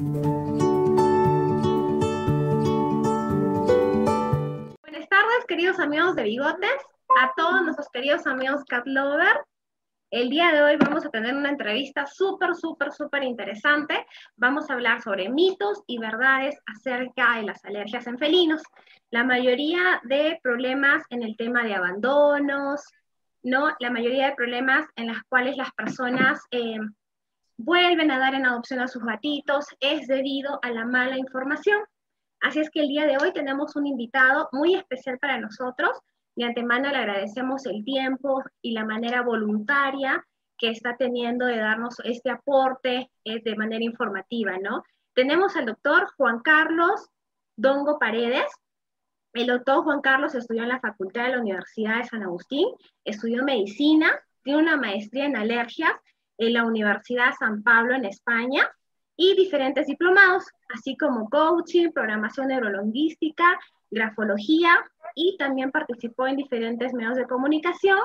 Buenas tardes, queridos amigos de Bigotes, a todos nuestros queridos amigos Cat Lover. El día de hoy vamos a tener una entrevista súper interesante. Vamos a hablar sobre mitos y verdades acerca de las alergias en felinos. La mayoría de problemas en el tema de abandonos, ¿no? La mayoría de problemas en las cuales las personas vuelven a dar en adopción a sus gatitos es debido a la mala información. Así es que el día de hoy tenemos un invitado muy especial para nosotros. De antemano le agradecemos el tiempo y la manera voluntaria que está teniendo de darnos este aporte de manera informativa, ¿no? Tenemos al doctor Juan Carlos Dongo Paredes. El doctor Juan Carlos estudió en la Facultad de la Universidad de San Agustín, estudió medicina, tiene una maestría en alergias en la Universidad San Pablo en España, y diferentes diplomados, así como coaching, programación neurolingüística, grafología, y también participó en diferentes medios de comunicación.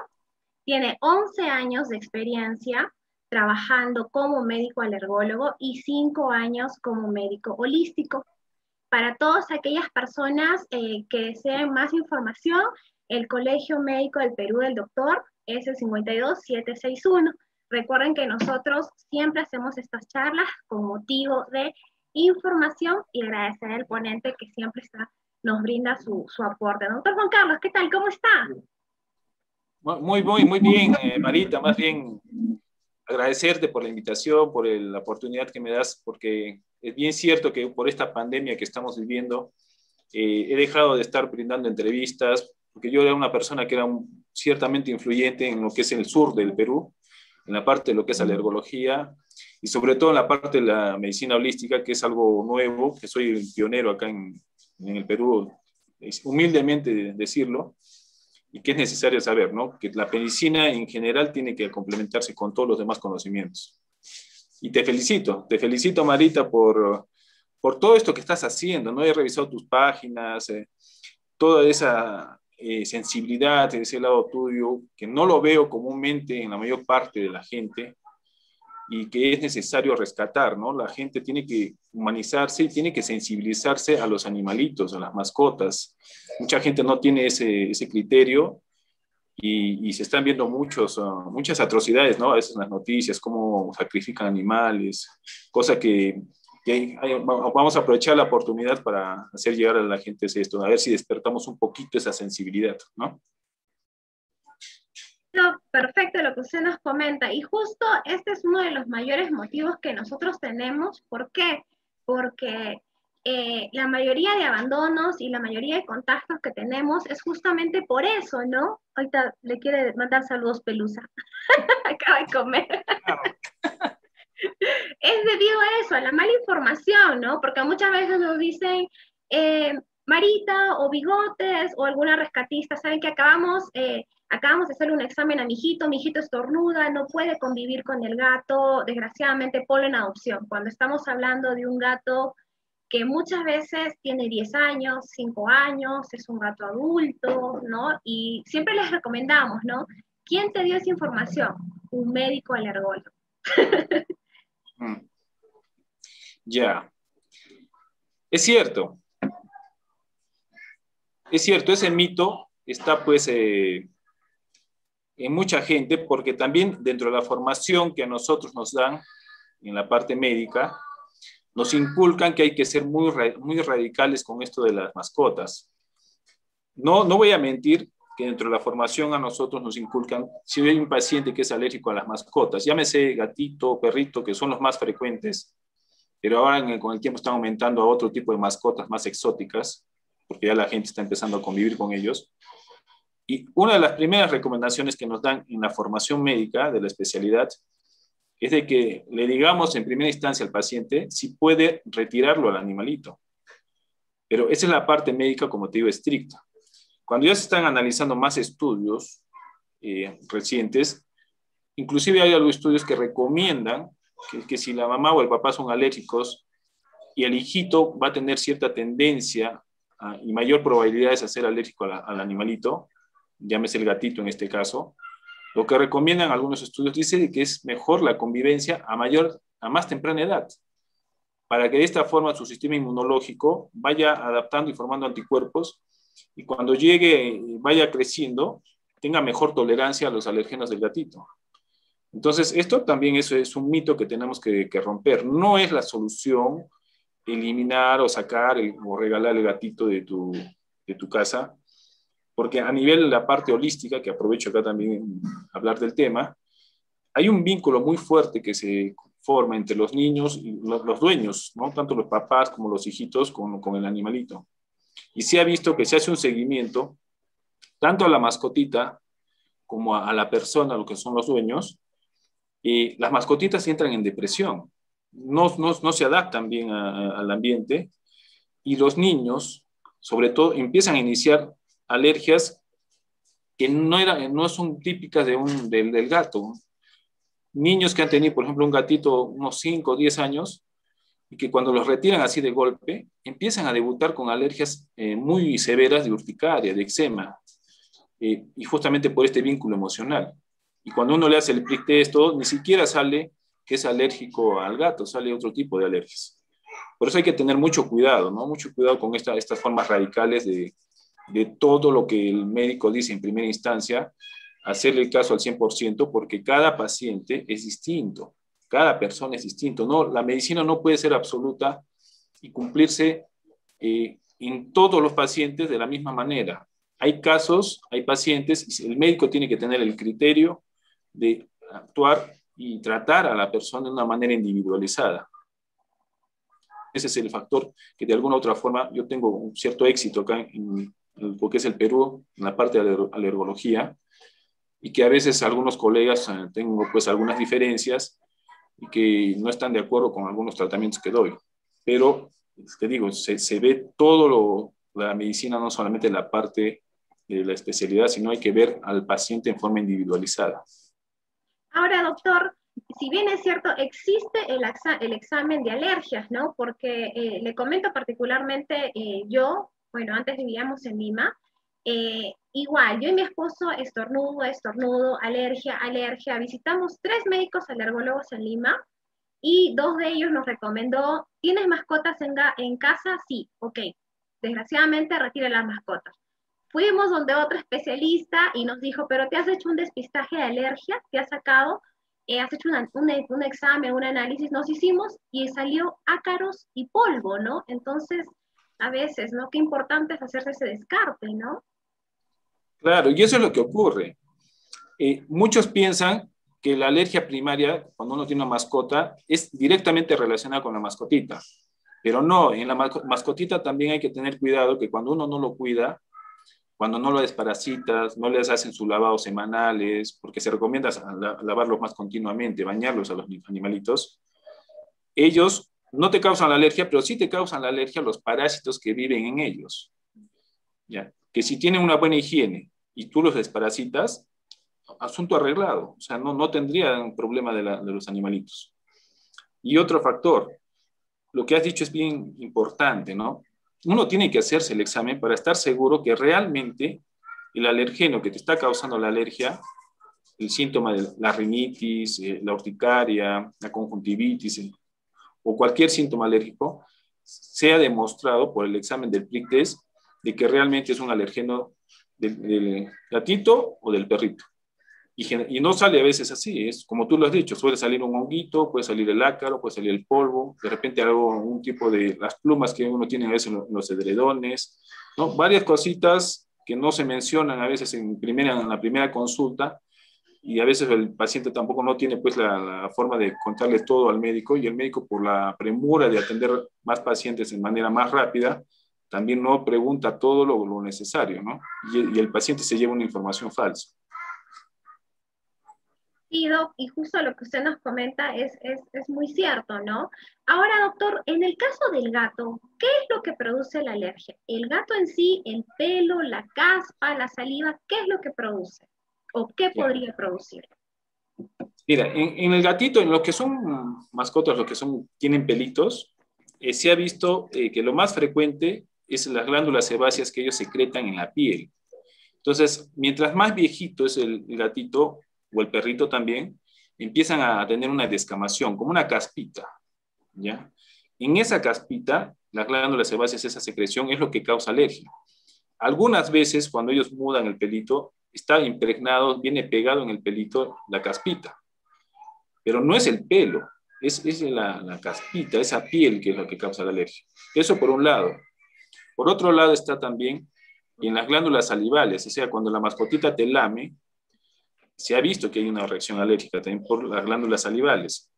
Tiene 11 años de experiencia trabajando como médico alergólogo y 5 años como médico holístico. Para todas aquellas personas que deseen más información, el Colegio Médico del Perú del Doctor es el 52761. Recuerden que nosotros siempre hacemos estas charlas con motivo de información y agradecer al ponente que siempre nos brinda su aporte. Doctor Juan Carlos, ¿qué tal? ¿Cómo está? Muy bien, Marita. Más bien agradecerte por la invitación, por la oportunidad que me das, porque es bien cierto que por esta pandemia que estamos viviendo, he dejado de estar brindando entrevistas, porque yo era una persona que era ciertamente influyente en lo que es el sur del Perú, en la parte de lo que es alergología, y sobre todo en la parte de la medicina holística, que es algo nuevo, que soy el pionero acá en el Perú, humildemente decirlo, y que es necesario saber, ¿no? Que la medicina en general tiene que complementarse con todos los demás conocimientos. Y te felicito Marita por todo esto que estás haciendo, ¿no? He revisado tus páginas, toda esa sensibilidad de ese lado tuyo, que no lo veo comúnmente en la mayor parte de la gente, y que es necesario rescatar, ¿no? La gente tiene que humanizarse y tiene que sensibilizarse a los animalitos, a las mascotas. Mucha gente no tiene ese criterio y se están viendo muchas atrocidades, ¿no? A veces en las noticias, cómo sacrifican animales, cosa que vamos a aprovechar la oportunidad para hacer llegar a la gente esto, a ver si despertamos un poquito esa sensibilidad, ¿no? Perfecto lo que usted nos comenta, y justo este es uno de los mayores motivos que nosotros tenemos. ¿Por qué? Porque la mayoría de abandonos y la mayoría de contactos que tenemos es justamente por eso, ¿no? Ahorita le quiere mandar saludos Pelusa, acaba de comer. Es debido a eso, a la mala información, ¿no? Porque muchas veces nos dicen, Marita o Bigotes o alguna rescatista, saben que acabamos de hacerle un examen a mi hijito estornuda, no puede convivir con el gato, desgraciadamente ponlo en adopción. Cuando estamos hablando de un gato que muchas veces tiene 10 años, 5 años, es un gato adulto, ¿no? Y siempre les recomendamos, ¿no? ¿Quién te dio esa información? Un médico alergólogo. Ya. Es cierto, ese mito está pues en mucha gente, porque también dentro de la formación que a nosotros nos dan en la parte médica, nos inculcan que hay que ser muy radicales con esto de las mascotas. No voy a mentir que dentro de la formación a nosotros nos inculcan, si hay un paciente que es alérgico a las mascotas, llámese gatito, perrito, que son los más frecuentes, pero ahora con el tiempo están aumentando a otro tipo de mascotas más exóticas, porque ya la gente está empezando a convivir con ellos. Y una de las primeras recomendaciones que nos dan en la formación médica de la especialidad es de que le digamos en primera instancia al paciente si puede retirarlo al animalito. Pero esa es la parte médica, como te digo, estricta. Cuando ya se están analizando más estudios recientes, inclusive hay algunos estudios que recomiendan que si la mamá o el papá son alérgicos y el hijito va a tener cierta tendencia y mayor probabilidad de ser alérgico al animalito, llámese el gatito en este caso, lo que recomiendan algunos estudios dice que es mejor la convivencia a más temprana edad. para que de esta forma su sistema inmunológico vaya adaptando y formando anticuerpos, y cuando llegue, vaya creciendo, tenga mejor tolerancia a los alérgenos del gatito. Entonces, esto también es un mito que tenemos que romper. No es la solución eliminar o sacar o regalar el gatito de tu casa, porque a nivel de la parte holística, que aprovecho acá también hablar del tema, hay un vínculo muy fuerte que se forma entre los niños y los dueños, ¿no? Tanto los papás como los hijitos con el animalito. Y se ha visto que se hace un seguimiento tanto a la mascotita como a la persona, lo que son los dueños, y las mascotitas entran en depresión, no se adaptan bien al ambiente, y los niños, sobre todo, empiezan a iniciar alergias que no son típicas del gato. Niños que han tenido, por ejemplo, un gatito unos 5 o 10 años, y que cuando los retiran así de golpe, empiezan a debutar con alergias muy severas de urticaria, de eczema, y justamente por este vínculo emocional. Y cuando uno le hace el prick test, todo, ni siquiera sale que es alérgico al gato, sale otro tipo de alergias. Por eso hay que tener mucho cuidado, ¿no? Mucho cuidado con estas formas radicales de todo lo que el médico dice en primera instancia, hacerle el caso al 100%, porque cada paciente es distinto, cada persona es distinto, ¿no? La medicina no puede ser absoluta y cumplirse en todos los pacientes de la misma manera. Hay casos, hay pacientes, y el médico tiene que tener el criterio de actuar y tratar a la persona de una manera individualizada. Ese es el factor que de alguna u otra forma yo tengo un cierto éxito acá en lo que es el Perú, en la parte de alergología, y que a veces algunos colegas tengo pues algunas diferencias y que no están de acuerdo con algunos tratamientos que doy. Pero, te digo, se ve la medicina, no solamente la parte de la especialidad, sino hay que ver al paciente en forma individualizada. Ahora, doctor, si bien es cierto, existe el examen de alergias, ¿no? Porque le comento particularmente yo, bueno, antes vivíamos en Lima, igual, yo y mi esposo estornudo, alergia, visitamos 3 médicos alergólogos en Lima y 2 de ellos nos recomendó, ¿tienes mascotas en casa? Sí, ok, desgraciadamente retire las mascotas. Fuimos donde otro especialista y nos dijo, pero te has hecho un despistaje de alergia, te has sacado, has hecho un examen, un análisis, nos hicimos y salió ácaros y polvo, ¿no? Entonces, a veces, ¿no? Qué importante es hacerse ese descarte, ¿no? Claro, y eso es lo que ocurre. Muchos piensan que la alergia primaria, cuando uno tiene una mascota, es directamente relacionada con la mascotita. Pero no, en la mascotita también hay que tener cuidado que cuando uno no lo cuida, cuando no lo desparasitas, no les hacen sus lavados semanales, porque se recomienda lavarlos más continuamente, bañarlos a los animalitos, ellos no te causan la alergia, pero sí te causan la alergia los parásitos que viven en ellos. ¿Ya? Que si tienen una buena higiene y tú los desparasitas, asunto arreglado, o sea, no tendrían problema de los animalitos. Y otro factor, lo que has dicho es bien importante, ¿no? Uno tiene que hacerse el examen para estar seguro que realmente el alergeno que te está causando la alergia, el síntoma de la rinitis, la urticaria, la conjuntivitis, o cualquier síntoma alérgico, sea demostrado por el examen del prick test de que realmente es un alergeno del gatito o del perrito. Y no sale a veces así, es como tú lo has dicho, suele salir un honguito, puede salir el ácaro, puede salir el polvo, de repente un tipo de las plumas que uno tiene a veces en los edredones, ¿no? Varias cositas que no se mencionan a veces en la primera consulta, y a veces el paciente tampoco no tiene pues la forma de contarle todo al médico, y el médico por la premura de atender más pacientes de manera más rápida, también no pregunta todo lo necesario, ¿no? Y el paciente se lleva una información falsa. Sí, Doc, y justo lo que usted nos comenta es muy cierto, ¿no? Ahora, doctor, en el caso del gato, ¿qué es lo que produce la alergia? ¿El gato en sí, el pelo, la caspa, la saliva? ¿Qué es lo que produce? ¿O qué podría producir? Mira, en el gatito, en lo que son mascotas, tienen pelitos, se ha visto que lo más frecuente es las glándulas sebáceas que ellos secretan en la piel. Entonces, mientras más viejito es el gatito o el perrito también, empiezan a tener una descamación, como una caspita, ¿ya? En esa caspita, las glándulas sebáceas, esa secreción es lo que causa alergia. Algunas veces, cuando ellos mudan el pelito, está impregnado, viene pegado en el pelito la caspita, pero no es el pelo, es la caspita, esa piel que es lo que causa la alergia. Eso por un lado. Por otro lado está también en las glándulas salivales, o sea, cuando la mascotita te lame, se ha visto que hay una reacción alérgica también por las glándulas salivales.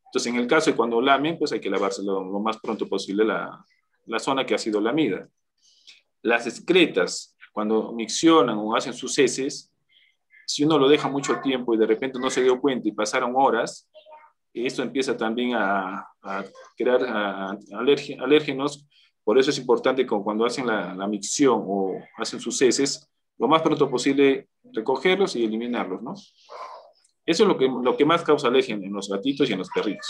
Entonces, en el caso de cuando lamen, pues hay que lavarse lo más pronto posible la zona que ha sido lamida. Las excretas, cuando miccionan o hacen sus heces, si uno lo deja mucho tiempo y de repente no se dio cuenta y pasaron horas, esto empieza también a crear alérgenos. Por eso es importante que cuando hacen la micción o hacen sus heces, lo más pronto posible recogerlos y eliminarlos, ¿no? Eso es lo que más causa alergia en los gatitos y en los perritos.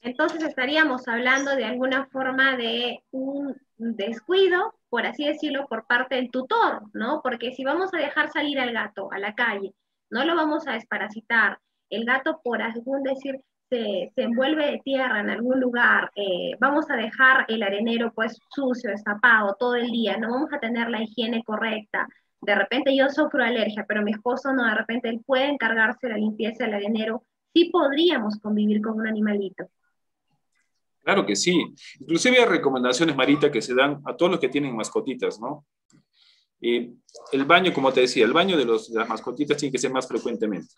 Entonces estaríamos hablando de alguna forma de un descuido, por así decirlo, por parte del tutor, ¿no? Porque si vamos a dejar salir al gato a la calle, no lo vamos a desparasitar, el gato por algún decir se envuelve de tierra en algún lugar, vamos a dejar el arenero pues sucio, destapado todo el día, no vamos a tener la higiene correcta. De repente yo sufro alergia, pero mi esposo no, de repente él puede encargarse de la limpieza del arenero, sí podríamos convivir con un animalito. Claro que sí. Inclusive hay recomendaciones, Marita, que se dan a todos los que tienen mascotitas, ¿no? El baño, como te decía, el baño de las mascotitas tiene que ser más frecuentemente.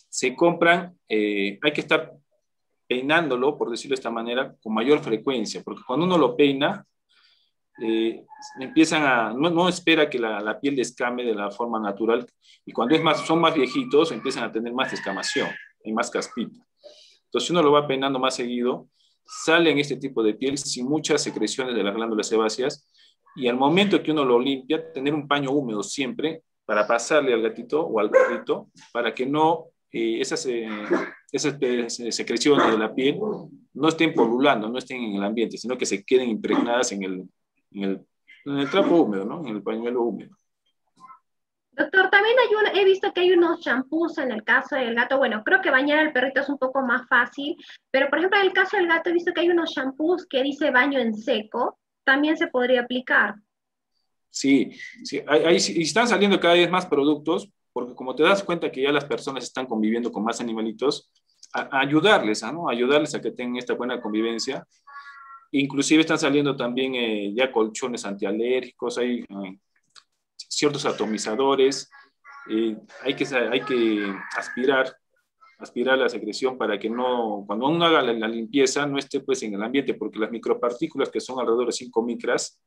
Se compran, hay que estar peinándolo, por decirlo de esta manera, con mayor frecuencia, porque cuando uno lo peina, no espera que la piel descame de la forma natural, y cuando son más viejitos, empiezan a tener más descamación, hay más caspita. Entonces, si uno lo va peinando más seguido, salen este tipo de piel sin muchas secreciones de las glándulas sebáceas, y al momento que uno lo limpia, tener un paño húmedo siempre para pasarle al gatito o al perrito, para que no esas secreciones de la piel no estén polulando, no estén en el ambiente, sino que se queden impregnadas en el trapo húmedo, ¿no? En el pañuelo húmedo. Doctor, también he visto que hay unos champús en el caso del gato. Bueno, creo que bañar al perrito es un poco más fácil, pero por ejemplo en el caso del gato he visto que hay unos champús que dice baño en seco, también se podría aplicar. Sí, sí, y están saliendo cada vez más productos, porque como te das cuenta que ya las personas están conviviendo con más animalitos, a ayudarles, ¿no? Ayudarles a que tengan esta buena convivencia. Inclusive están saliendo también ya colchones antialérgicos, hay ciertos atomizadores, hay que aspirar la secreción para que no, cuando uno haga la limpieza, no esté pues en el ambiente, porque las micropartículas, que son alrededor de 5 micras,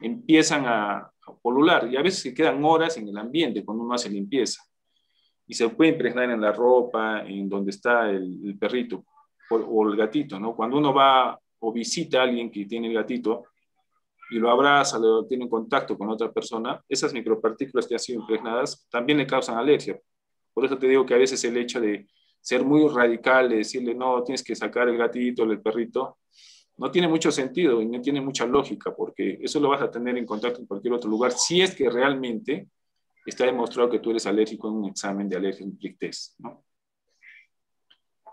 empiezan a polular y a veces se quedan horas en el ambiente cuando uno hace limpieza. Y se puede impregnar en la ropa, en donde está el perrito o el gatito, ¿no? Cuando uno va o visita a alguien que tiene el gatito y lo abraza, tiene un contacto con otra persona, esas micropartículas que han sido impregnadas también le causan alergia. Por eso te digo que a veces el hecho de ser muy radical, de decirle, no, tienes que sacar el gatito, el perrito, no tiene mucho sentido y no tiene mucha lógica, porque eso lo vas a tener en contacto en cualquier otro lugar, si es que realmente está demostrado que tú eres alérgico en un examen de alergia, un prick test, ¿no?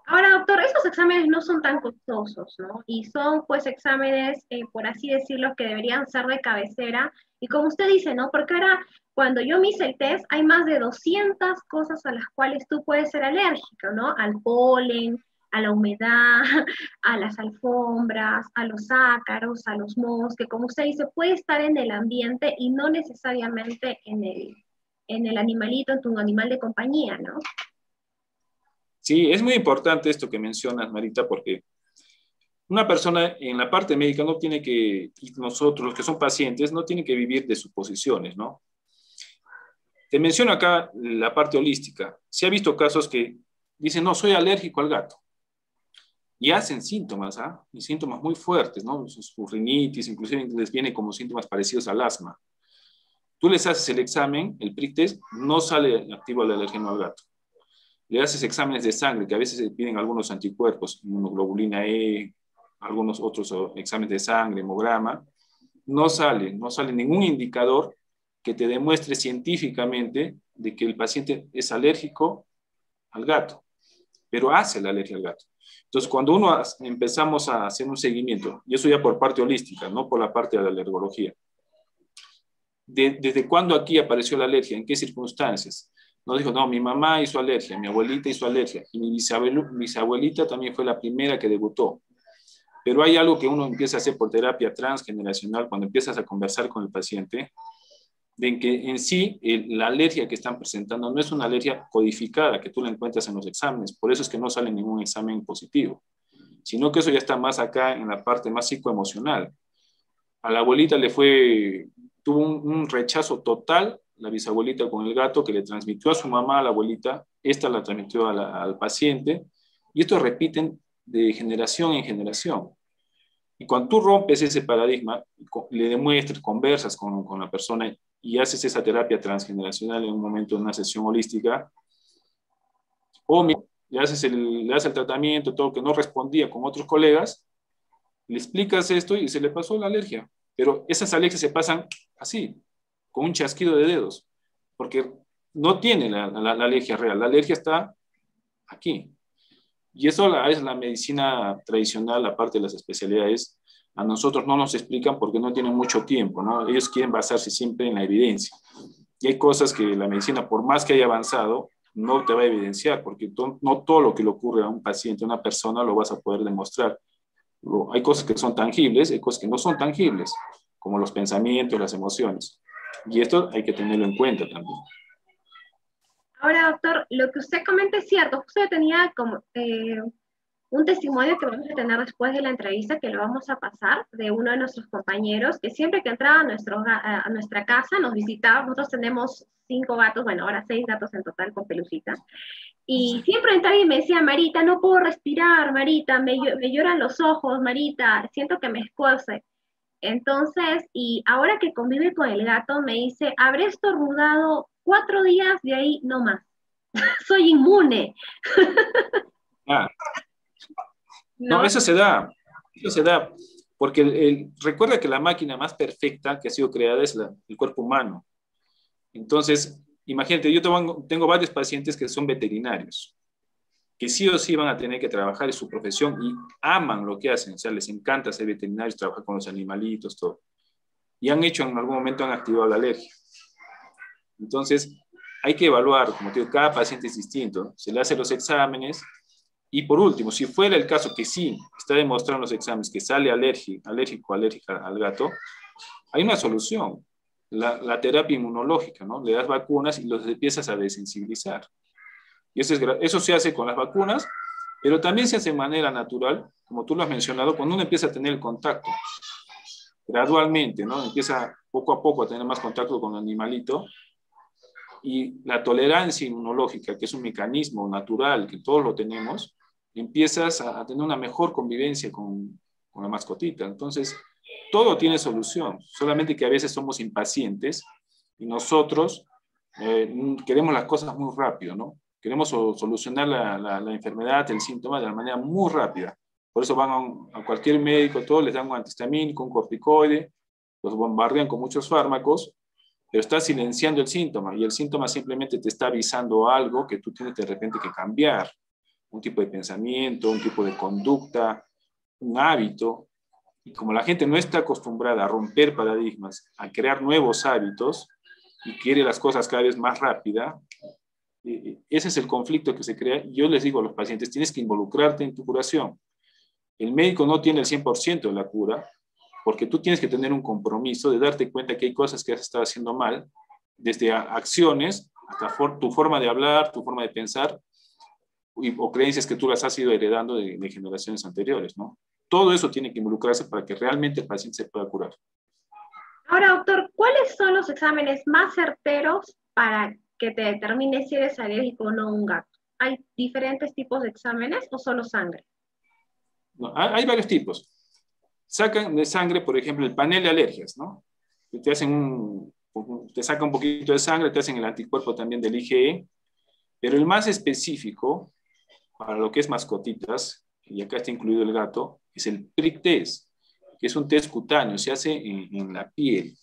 Ahora, doctor, esos exámenes no son tan costosos, ¿no? Y son, pues, exámenes, por así decirlo, que deberían ser de cabecera. Y como usted dice, ¿no? Porque ahora, cuando yo me hice el test, hay más de 200 cosas a las cuales tú puedes ser alérgico, ¿no? Al polen, a la humedad, a las alfombras, a los ácaros, a los mohos, que como usted dice, puede estar en el ambiente y no necesariamente en el animalito, en tu animal de compañía, ¿no? Sí, es muy importante esto que mencionas, Marita, porque una persona en la parte médica no tiene que, y nosotros los que son pacientes, no tienen que vivir de suposiciones, ¿no? Te menciono acá la parte holística. Se ha visto casos que dicen, no, soy alérgico al gato. Y hacen síntomas, ¿ah? Y síntomas muy fuertes, ¿no? Su rinitis, inclusive les viene como síntomas parecidos al asma. Tú les haces el examen, el prick test, no sale activo el alérgeno al gato. Le haces exámenes de sangre, que a veces se piden algunos anticuerpos, inmunoglobulina E, algunos otros exámenes de sangre, hemograma, no sale ningún indicador que te demuestre científicamente de que el paciente es alérgico al gato. pero hace la alergia al gato. Entonces, cuando empezamos a hacer un seguimiento, y eso ya por parte holística, no por la parte de la alergología, ¿desde cuándo aquí apareció la alergia? ¿En qué circunstancias? Nos dijo, no, mi mamá hizo alergia, mi abuelita hizo alergia, y mi bisabuelita también fue la primera que debutó. Pero hay algo que uno empieza a hacer por terapia transgeneracional cuando empiezas a conversar con el paciente, de que en sí la alergia que están presentando no es una alergia codificada que tú la encuentras en los exámenes, por eso es que no sale ningún examen positivo, sino que eso ya está más acá en la parte más psicoemocional. A la abuelita tuvo un rechazo total, la bisabuelita con el gato, que le transmitió a su mamá, a la abuelita, esta la transmitió al paciente, y esto repiten de generación en generación. Y cuando tú rompes ese paradigma, le demuestras, conversas con la persona y haces esa terapia transgeneracional en un momento de una sesión holística, o le haces el tratamiento, todo que no respondía con otros colegas, le explicas esto y se le pasó la alergia. Pero esas alergias se pasan así, con un chasquido de dedos, porque no tiene la alergia real, la alergia está aquí. Y eso es la medicina tradicional, aparte de las especialidades, a nosotros no nos explican porque no tienen mucho tiempo, ¿no? Ellos quieren basarse siempre en la evidencia. Y hay cosas que la medicina, por más que haya avanzado, no te va a evidenciar, porque no todo lo que le ocurre a un paciente, a una persona, lo vas a poder demostrar. Hay cosas que son tangibles, hay cosas que no son tangibles, como los pensamientos, las emociones. Y esto hay que tenerlo en cuenta también. Ahora, doctor, lo que usted comenta es cierto. Justo yo tenía como un testimonio que vamos a tener después de la entrevista, que lo vamos a pasar, de uno de nuestros compañeros, que siempre que entraba a nuestra casa nos visitaba. Nosotros tenemos 5 gatos, bueno, ahora 6 gatos en total con pelucita. Y siempre entraba y me decía, Marita, no puedo respirar, Marita, me lloran los ojos, Marita, siento que me escuece. Entonces, y ahora que convive con el gato, me dice, habré estornudado 4 días, de ahí no más. Soy inmune. Ah, ¿No? no, eso se da, porque recuerda que la máquina más perfecta que ha sido creada es el cuerpo humano. Entonces, imagínate, yo tengo varios pacientes que son veterinarios, que sí o sí van a tener que trabajar en su profesión y aman lo que hacen, o sea, les encanta ser veterinarios, trabajar con los animalitos, todo. Y en algún momento han activado la alergia. Entonces, hay que evaluar, como te digo, cada paciente es distinto, se le hacen los exámenes y por último, si fuera el caso que sí está demostrando en los exámenes que sale alérgica al gato, hay una solución, la terapia inmunológica, ¿no? Le das vacunas y los empiezas a desensibilizar. Y eso se hace con las vacunas, pero también se hace de manera natural, como tú lo has mencionado, cuando uno empieza a tener el contacto, gradualmente, ¿no? Empieza poco a poco a tener más contacto con el animalito, y la tolerancia inmunológica, que es un mecanismo natural que todos lo tenemos, empiezas a tener una mejor convivencia con la mascotita. Entonces, todo tiene solución, solamente que a veces somos impacientes y nosotros queremos las cosas muy rápido, ¿no? Queremos solucionar la enfermedad, el síntoma de la manera muy rápida. Por eso van a cualquier médico, todos les dan un antihistamínico, un corticoide, los bombardean con muchos fármacos, pero está silenciando el síntoma y el síntoma simplemente te está avisando algo que tú tienes de repente que cambiar, un tipo de pensamiento, un tipo de conducta, un hábito. Y como la gente no está acostumbrada a romper paradigmas, a crear nuevos hábitos y quiere las cosas cada vez más rápida, ese es el conflicto que se crea. Yo les digo a los pacientes, tienes que involucrarte en tu curación. El médico no tiene el 100% de la cura, porque tú tienes que tener un compromiso de darte cuenta que hay cosas que has estado haciendo mal, desde acciones hasta tu forma de hablar, tu forma de pensar, o creencias que tú las has ido heredando de generaciones anteriores, ¿no? Todo eso tiene que involucrarse para que realmente el paciente se pueda curar. Ahora, doctor, ¿cuáles son los exámenes más certeros para que te determine si eres alérgico o no a un gato? ¿Hay diferentes tipos de exámenes o solo sangre? No, hay varios tipos. Sacan de sangre, por ejemplo, el panel de alergias, ¿no? Te sacan un poquito de sangre, te hacen el anticuerpo también del IgE, pero el más específico para lo que es mascotitas, y acá está incluido el gato, es el prick test, que es un test cutáneo, se hace en la piel.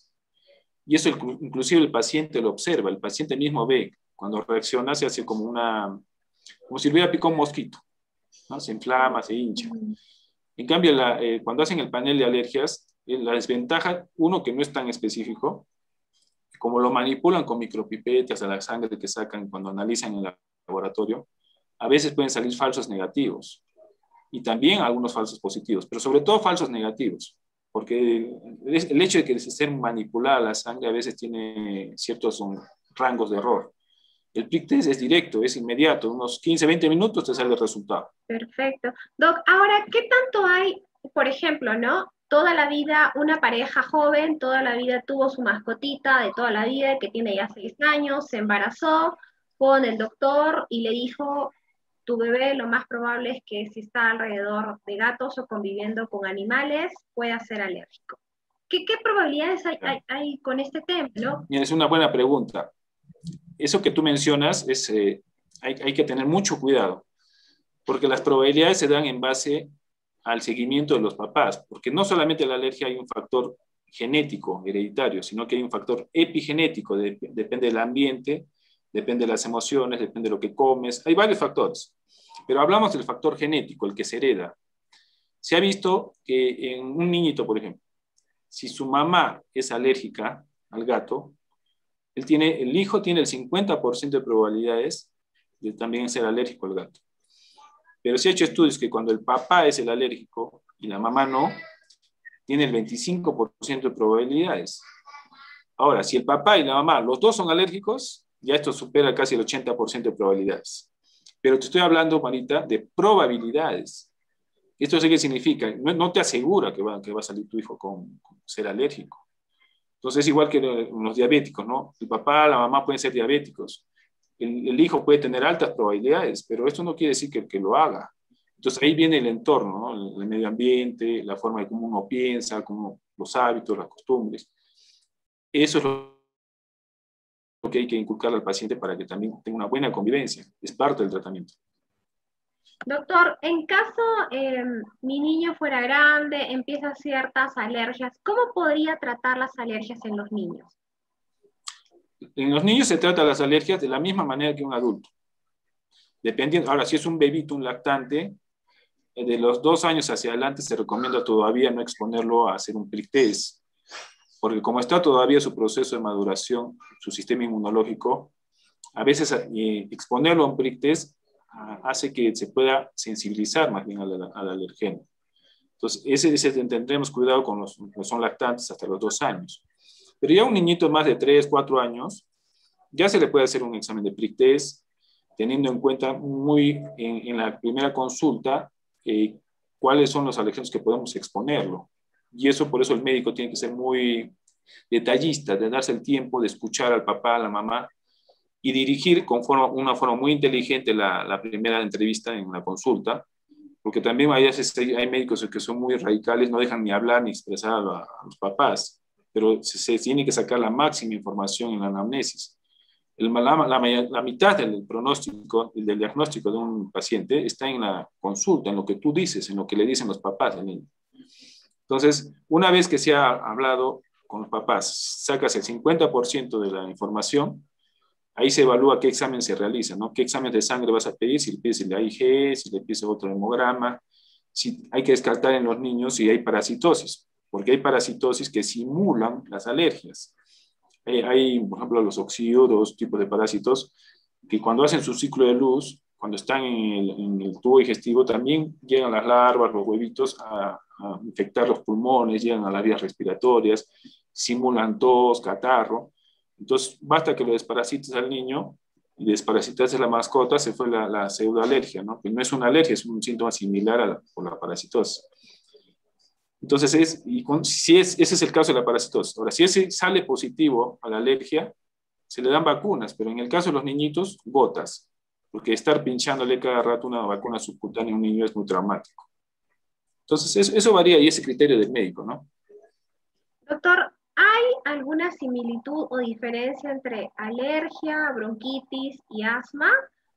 Y eso inclusive el paciente lo observa, el paciente mismo ve, cuando reacciona se hace como como si hubiera picado un mosquito, ¿no? Se inflama, se hincha. En cambio, cuando hacen el panel de alergias, la desventaja, uno que no es tan específico, como lo manipulan con micropipetas a la sangre que sacan cuando analizan en el laboratorio, a veces pueden salir falsos negativos y también algunos falsos positivos, pero sobre todo falsos negativos, porque el hecho de que se esté manipulada la sangre a veces tiene ciertos rangos de error. El prick test es directo, es inmediato, unos 15, 20 minutos te sale el resultado. Perfecto. Doc, ahora, ¿qué tanto hay, por ejemplo, ¿no? Toda la vida una pareja joven, toda la vida tuvo su mascotita de toda la vida, que tiene ya 6 años, se embarazó con el doctor y le dijo, tu bebé lo más probable es que si está alrededor de gatos o conviviendo con animales, pueda ser alérgico. ¿Qué probabilidades hay con este tema, ¿no? Mira, es una buena pregunta. Eso que tú mencionas, hay que tener mucho cuidado, porque las probabilidades se dan en base al seguimiento de los papás, porque no solamente la alergia hay un factor genético, hereditario, sino que hay un factor epigenético, depende del ambiente, depende de las emociones, depende de lo que comes, hay varios factores, pero hablamos del factor genético, el que se hereda. Se ha visto que en un niñito, por ejemplo, si su mamá es alérgica al gato, el hijo tiene el 50% de probabilidades de también ser alérgico al gato. Pero se ha hecho estudios que cuando el papá es el alérgico y la mamá no, tiene el 25% de probabilidades. Ahora, si el papá y la mamá, los dos son alérgicos, ya esto supera casi el 80% de probabilidades. Pero te estoy hablando, Marita, de probabilidades. ¿Esto qué significa? No te asegura que va a salir tu hijo con ser alérgico. Entonces es igual que los diabéticos, ¿no? El papá, la mamá pueden ser diabéticos. El hijo puede tener altas probabilidades, pero esto no quiere decir que lo haga. Entonces ahí viene el entorno, ¿no? El medio ambiente, la forma de cómo uno piensa, cómo los hábitos, las costumbres. Eso es lo que hay que inculcar al paciente para que también tenga una buena convivencia. Es parte del tratamiento. Doctor, en caso mi niño fuera grande, empieza ciertas alergias, ¿cómo podría tratar las alergias en los niños? En los niños se trata las alergias de la misma manera que un adulto. Dependiendo, ahora, si es un bebito, un lactante, de los 2 años hacia adelante se recomienda todavía no exponerlo a hacer un prick test, porque como está todavía su proceso de maduración, su sistema inmunológico, a veces exponerlo a un prick test hace que se pueda sensibilizar más bien al alergeno. Entonces, ese tendremos cuidado con los que son lactantes hasta los 2 años. Pero ya un niñito más de 3, 4 años, ya se le puede hacer un examen de prick test, teniendo en cuenta en la primera consulta cuáles son los alérgenos que podemos exponerlo. Y por eso el médico tiene que ser muy detallista, de darse el tiempo de escuchar al papá, a la mamá, y dirigir con una forma muy inteligente la primera entrevista en la consulta, porque también hay médicos que son muy radicales, no dejan ni hablar ni expresar a los papás, pero se tiene que sacar la máxima información en la anamnesis. La mitad del pronóstico, del diagnóstico de un paciente está en la consulta, en lo que tú dices, en lo que le dicen los papás al niño. Entonces, una vez que se ha hablado con los papás, sacas el 50% de la información, ahí se evalúa qué examen se realiza, ¿no? ¿Qué examen de sangre vas a pedir? Si le pides el AIG, si le pides otro hemograma, si hay que descartar en los niños si hay parasitosis, porque hay parasitosis que simulan las alergias. Hay, por ejemplo, los oxíodos, tipos de parásitos, que cuando hacen su ciclo de luz, cuando están en el tubo digestivo, también llegan las larvas, los huevitos a infectar los pulmones, llegan a las vías respiratorias, simulan tos, catarro. Entonces, basta que lo desparasites al niño y desparasitarse la mascota, se fue la pseudoalergia, ¿no? Que no es una alergia, es un síntoma similar por la parasitosis. Entonces, ese es el caso de la parasitosis. Ahora, si ese sale positivo a la alergia, se le dan vacunas, pero en el caso de los niñitos, gotas, porque estar pinchándole cada rato una vacuna subcutánea a un niño es muy traumático. Entonces, eso varía y ese criterio del médico, ¿no? Doctor, ¿hay alguna similitud o diferencia entre alergia, bronquitis y asma?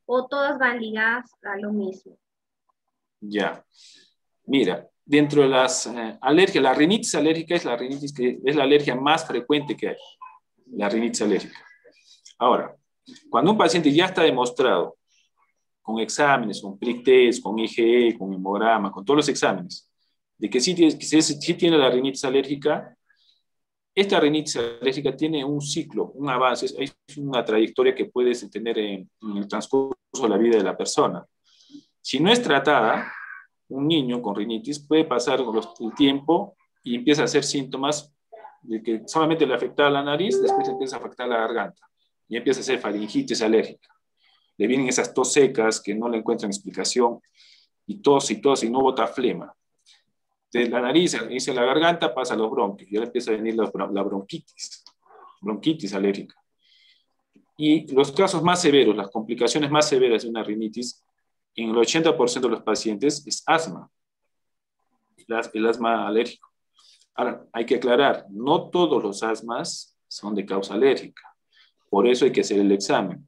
¿O todas van ligadas a lo mismo? Ya. Mira, dentro de las alergias, la rinitis alérgica es la rinitis que es la alergia más frecuente que hay, la rinitis alérgica. Ahora, cuando un paciente ya está demostrado con exámenes, con prick test, con IgE, con hemograma, con todos los exámenes, de que sí tiene la rinitis alérgica. Esta rinitis alérgica tiene un ciclo, un avance, es una trayectoria que puedes tener en el transcurso de la vida de la persona. Si no es tratada, un niño con rinitis puede pasar el tiempo y empieza a hacer síntomas de que solamente le afecta la nariz, después empieza a afectar la garganta y empieza a hacer faringitis alérgica. Le vienen esas tos secas que no le encuentran explicación y tos y no bota flema. De la nariz, dice la garganta, pasa a los bronquios y ahora empieza a venir la bronquitis alérgica. Y los casos más severos, las complicaciones más severas de una rinitis, en el 80% de los pacientes es asma, el asma alérgico. Ahora, hay que aclarar, no todos los asmas son de causa alérgica, por eso hay que hacer el examen.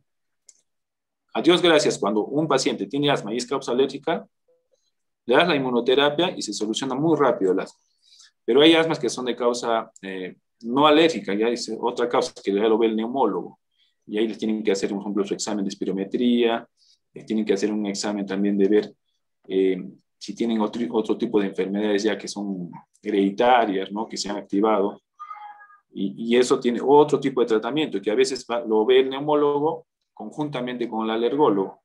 A Dios gracias, cuando un paciente tiene asma y es causa alérgica, le das la inmunoterapia y se soluciona muy rápido el asma. Pero hay asmas que son de causa no alérgica, ya es otra causa que ya lo ve el neumólogo. Y ahí les tienen que hacer, por ejemplo, su examen de espirometría, les tienen que hacer un examen también de ver si tienen otro tipo de enfermedades ya que son hereditarias, ¿no? Que se han activado. Y eso tiene otro tipo de tratamiento, que a veces lo ve el neumólogo conjuntamente con el alergólogo.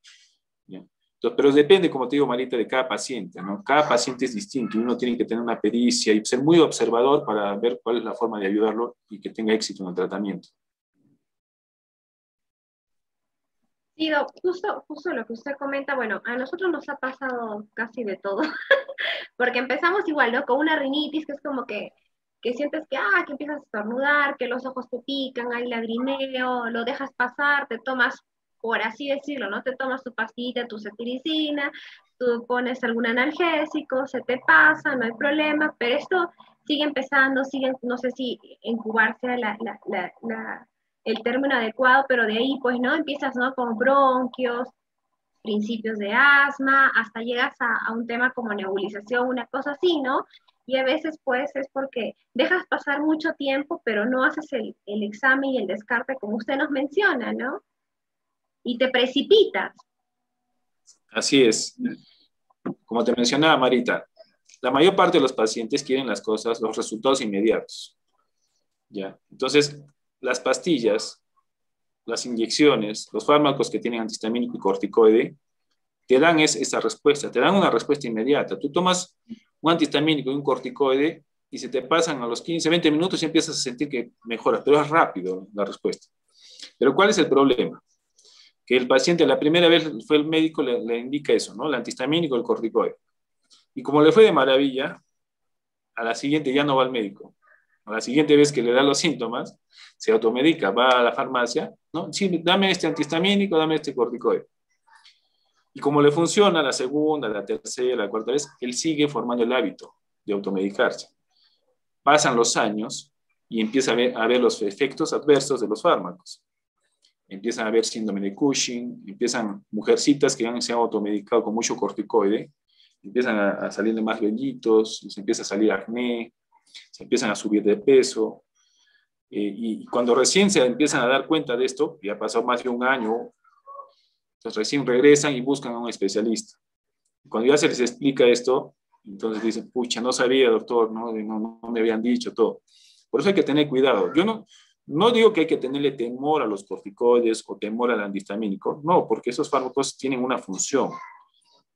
¿Ya? Entonces, pero depende, como te digo, Marita, de cada paciente, ¿no? Cada paciente es distinto y uno tiene que tener una pericia y ser muy observador para ver cuál es la forma de ayudarlo y que tenga éxito en el tratamiento. Sí, justo lo que usted comenta, bueno, a nosotros nos ha pasado casi de todo, porque empezamos igual, ¿no? Con una rinitis que es como que sientes que empiezas a estornudar, que los ojos te pican, hay lagrimeo, lo dejas pasar, te tomas, por así decirlo, ¿no? Te tomas tu pastilla, tu cetiricina, tú pones algún analgésico, se te pasa, no hay problema, pero esto sigue empezando, sigue, no sé si incubarse el término adecuado, pero de ahí, pues, ¿no? Empiezas, ¿no? Con bronquios, principios de asma, hasta llegas a un tema como nebulización, una cosa así, ¿no? Y a veces, pues, es porque dejas pasar mucho tiempo, pero no haces el examen y el descarte como usted nos menciona, ¿no? Y te precipitas. Así es. Como te mencionaba, Marita, la mayor parte de los pacientes quieren las cosas, los resultados inmediatos. ¿Ya? Entonces, las pastillas, las inyecciones, los fármacos que tienen antihistamínico y corticoide, te dan esa respuesta, te dan una respuesta inmediata. Tú tomas un antihistamínico y un corticoide y se te pasan a los 15, 20 minutos y empiezas a sentir que mejoras, pero es rápido la respuesta. Pero ¿cuál es el problema? Que el paciente la primera vez fue el médico, le indica eso, ¿no? El antihistamínico, el corticoide. Y como le fue de maravilla, a la siguiente ya no va al médico. A la siguiente vez que le da los síntomas, se automedica, va a la farmacia, ¿no? Sí, dame este antihistamínico, dame este corticoide. Y como le funciona la segunda, la tercera, la cuarta vez, él sigue formando el hábito de automedicarse. Pasan los años y empieza a ver los efectos adversos de los fármacos. Empiezan a ver síndrome de Cushing, empiezan mujercitas que se han automedicado con mucho corticoide, empiezan a salirle más vellitos, se empieza a salir acné, se empiezan a subir de peso, y cuando recién se empiezan a dar cuenta de esto, ya ha pasado más de un año, entonces recién regresan y buscan a un especialista. Cuando ya se les explica esto, entonces dicen, pucha, no sabía, doctor, no me habían dicho todo. Por eso hay que tener cuidado. Yo no digo que hay que tenerle temor a los corticoides o temor al antihistamínico, no, porque esos fármacos tienen una función,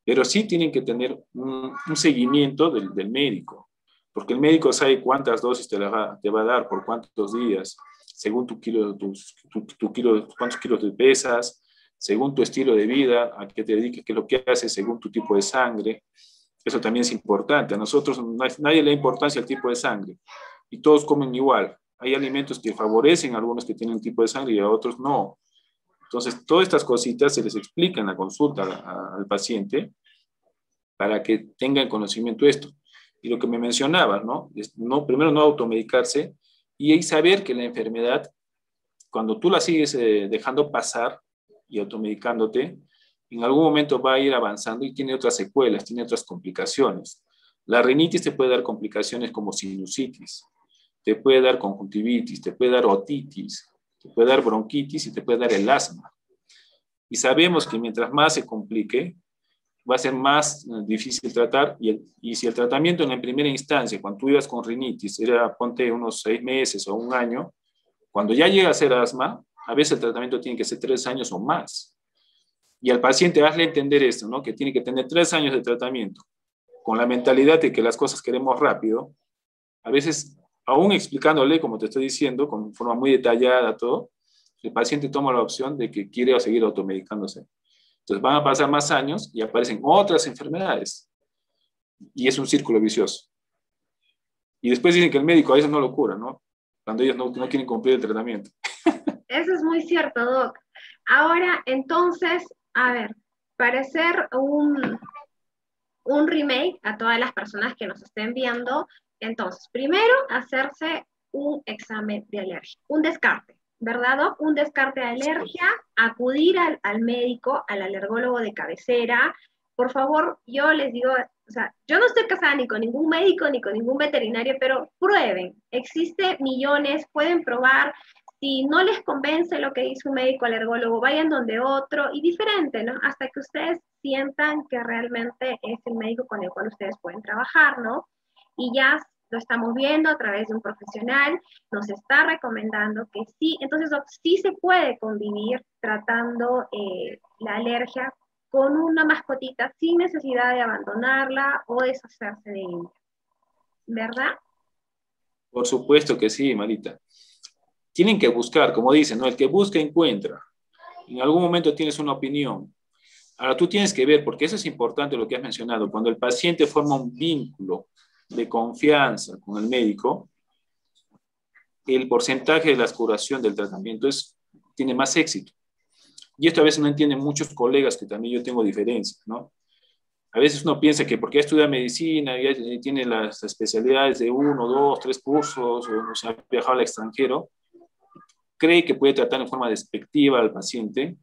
pero sí tienen que tener un seguimiento del médico, porque el médico sabe cuántas dosis te va a dar, por cuántos días, según cuántos kilos te pesas, según tu estilo de vida, a qué te dediques, qué es lo que haces, según tu tipo de sangre. Eso también es importante. A nosotros nadie le da importancia al tipo de sangre y todos comen igual. Hay alimentos que favorecen a algunos que tienen un tipo de sangre y a otros no. Entonces, todas estas cositas se les explica en la consulta al paciente para que tenga en conocimiento esto. Y lo que me mencionaba, ¿no? Primero no automedicarse y saber que la enfermedad, cuando tú la sigues dejando pasar y automedicándote, en algún momento va a ir avanzando y tiene otras secuelas, tiene otras complicaciones. La rinitis te puede dar complicaciones como sinusitis, te puede dar conjuntivitis, te puede dar otitis, te puede dar bronquitis y te puede dar el asma. Y sabemos que mientras más se complique, va a ser más difícil tratar, y si el tratamiento en la primera instancia, cuando tú ibas con rinitis, era, ponte, unos 6 meses o un año, cuando ya llega a ser asma, a veces el tratamiento tiene que ser 3 años o más. Y al paciente hazle entender esto, ¿no? Que tiene que tener 3 años de tratamiento, con la mentalidad de que las cosas queremos rápido. A veces, aún explicándole, como te estoy diciendo, con forma muy detallada todo, el paciente toma la opción de que quiere seguir automedicándose. Entonces van a pasar más años y aparecen otras enfermedades. Y es un círculo vicioso. Y después dicen que el médico a veces no lo cura, ¿no? Cuando ellos no quieren cumplir el tratamiento. Eso es muy cierto, Doc. Ahora, entonces, a ver, para hacer un remake a todas las personas que nos estén viendo, entonces, primero, hacerse un examen de alergia, un descarte, ¿verdad, Doc? Un descarte de alergia, acudir al médico, al alergólogo de cabecera. Por favor, yo les digo, o sea, yo no estoy casada ni con ningún médico ni con ningún veterinario, pero prueben. Existe millones, pueden probar. Si no les convence lo que dice un médico alergólogo, vayan donde otro y diferente, ¿no? Hasta que ustedes sientan que realmente es el médico con el cual ustedes pueden trabajar, ¿no? Y ya lo estamos viendo a través de un profesional, nos está recomendando que sí, entonces sí se puede convivir tratando la alergia con una mascotita sin necesidad de abandonarla o deshacerse de ella, ¿verdad? Por supuesto que sí, Marita. Tienen que buscar, como dicen, ¿no? El que busca encuentra. En algún momento tienes una opinión. Ahora tú tienes que ver, porque eso es importante lo que has mencionado, cuando el paciente forma un vínculo de confianza con el médico, el porcentaje de la curación del tratamiento tiene más éxito. Y esto a veces no entienden muchos colegas, que también yo tengo diferencias, ¿no? A veces uno piensa que porque estudia medicina y tiene las especialidades de 1, 2, 3 cursos, o se ha viajado al extranjero, cree que puede tratar en forma despectiva al paciente,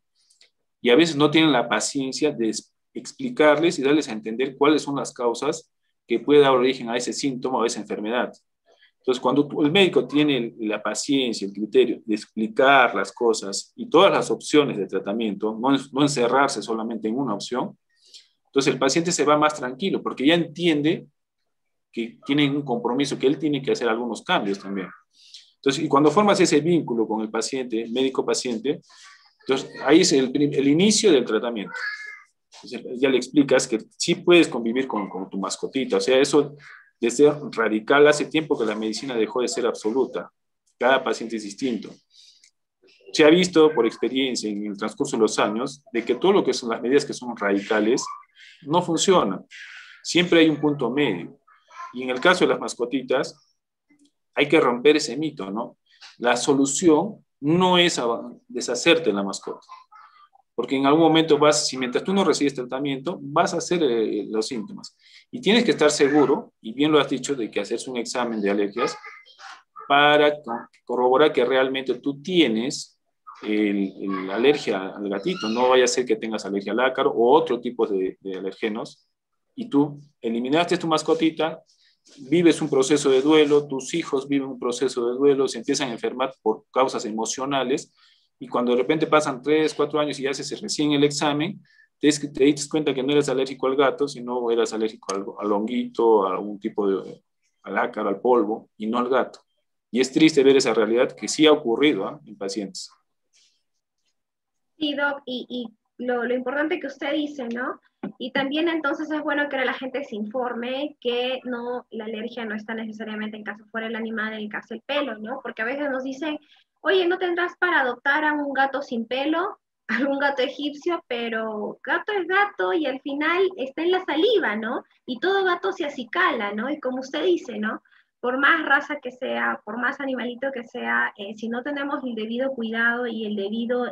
y a veces no tienen la paciencia de explicarles y darles a entender cuáles son las causas que puede dar origen a ese síntoma o a esa enfermedad. Entonces, cuando el médico tiene la paciencia, el criterio de explicar las cosas y todas las opciones de tratamiento, no encerrarse solamente en una opción, entonces el paciente se va más tranquilo porque ya entiende que tiene un compromiso, que él tiene que hacer algunos cambios también. Entonces, y cuando formas ese vínculo con el paciente, médico-paciente, entonces ahí es el inicio del tratamiento. Entonces, ya le explicas que sí puedes convivir con tu mascotita. O sea, eso de ser radical, hace tiempo que la medicina dejó de ser absoluta. Cada paciente es distinto. Se ha visto por experiencia en el transcurso de los años de que todo lo que son las medidas que son radicales no funcionan. Siempre hay un punto medio. Y en el caso de las mascotitas, hay que romper ese mito, ¿no? La solución no es deshacerte de la mascota. Porque en algún momento si mientras tú no recibes tratamiento, vas a hacer los síntomas. Y tienes que estar seguro, y bien lo has dicho, de que haces un examen de alergias para corroborar que realmente tú tienes la alergia al gatito. No vaya a ser que tengas alergia al ácaro o otro tipo de alergenos, y tú eliminaste tu mascotita, vives un proceso de duelo, tus hijos viven un proceso de duelo, se empiezan a enfermar por causas emocionales, y cuando de repente pasan 3, 4 años y haces recién el examen, te das cuenta que no eres alérgico al gato, sino eras alérgico al honguito, a algún tipo al ácaro, al polvo, y no al gato. Y es triste ver esa realidad que sí ha ocurrido en pacientes. Sí, Doc, y lo importante que usted dice, ¿no? Y también entonces es bueno que la gente se informe que no, la alergia no está necesariamente en caso fuera el animal, en el caso el pelo, ¿no? Porque a veces nos dicen, oye, ¿no tendrás para adoptar a un gato sin pelo? Algún gato egipcio, pero gato es gato y al final está en la saliva, ¿no? Y todo gato se acicala, ¿no? Y como usted dice, ¿no? Por más raza que sea, por más animalito que sea, si no tenemos el debido cuidado y el debido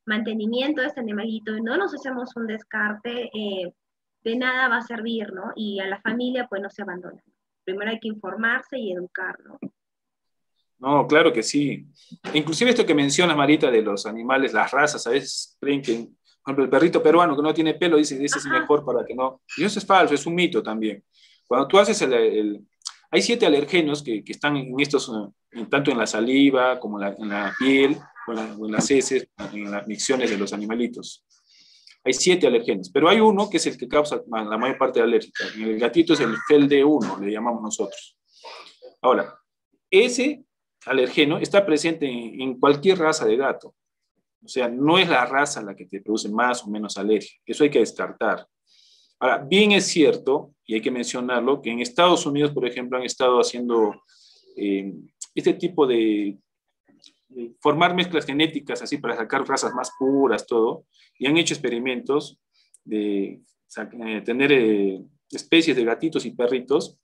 mantenimiento de este animalito y no nos hacemos un descarte, de nada va a servir, ¿no? Y a la familia pues no se abandona. Primero hay que informarse y educar, ¿no? No, claro que sí. Inclusive esto que mencionas, Marita, de los animales, las razas, a veces creen que, por ejemplo, el perrito peruano que no tiene pelo, dice, ese es mejor para que no. Y eso es falso, es un mito también. Cuando tú haces hay 7 alergenos que están en estos, tanto en la saliva como en la piel, o en las heces, en las micciones de los animalitos. Hay 7 alergenos, pero hay uno que es el que causa la mayor parte de alérgica. En el gatito es el FeLD1, le llamamos nosotros. Ahora, ese alergeno está presente en cualquier raza de gato. O sea, no es la raza la que te produce más o menos alergia. Eso hay que descartar. Ahora, bien es cierto, y hay que mencionarlo, que en Estados Unidos, por ejemplo, han estado haciendo este tipo de formar mezclas genéticas así para sacar razas más puras, todo, y han hecho experimentos de tener especies de gatitos y perritos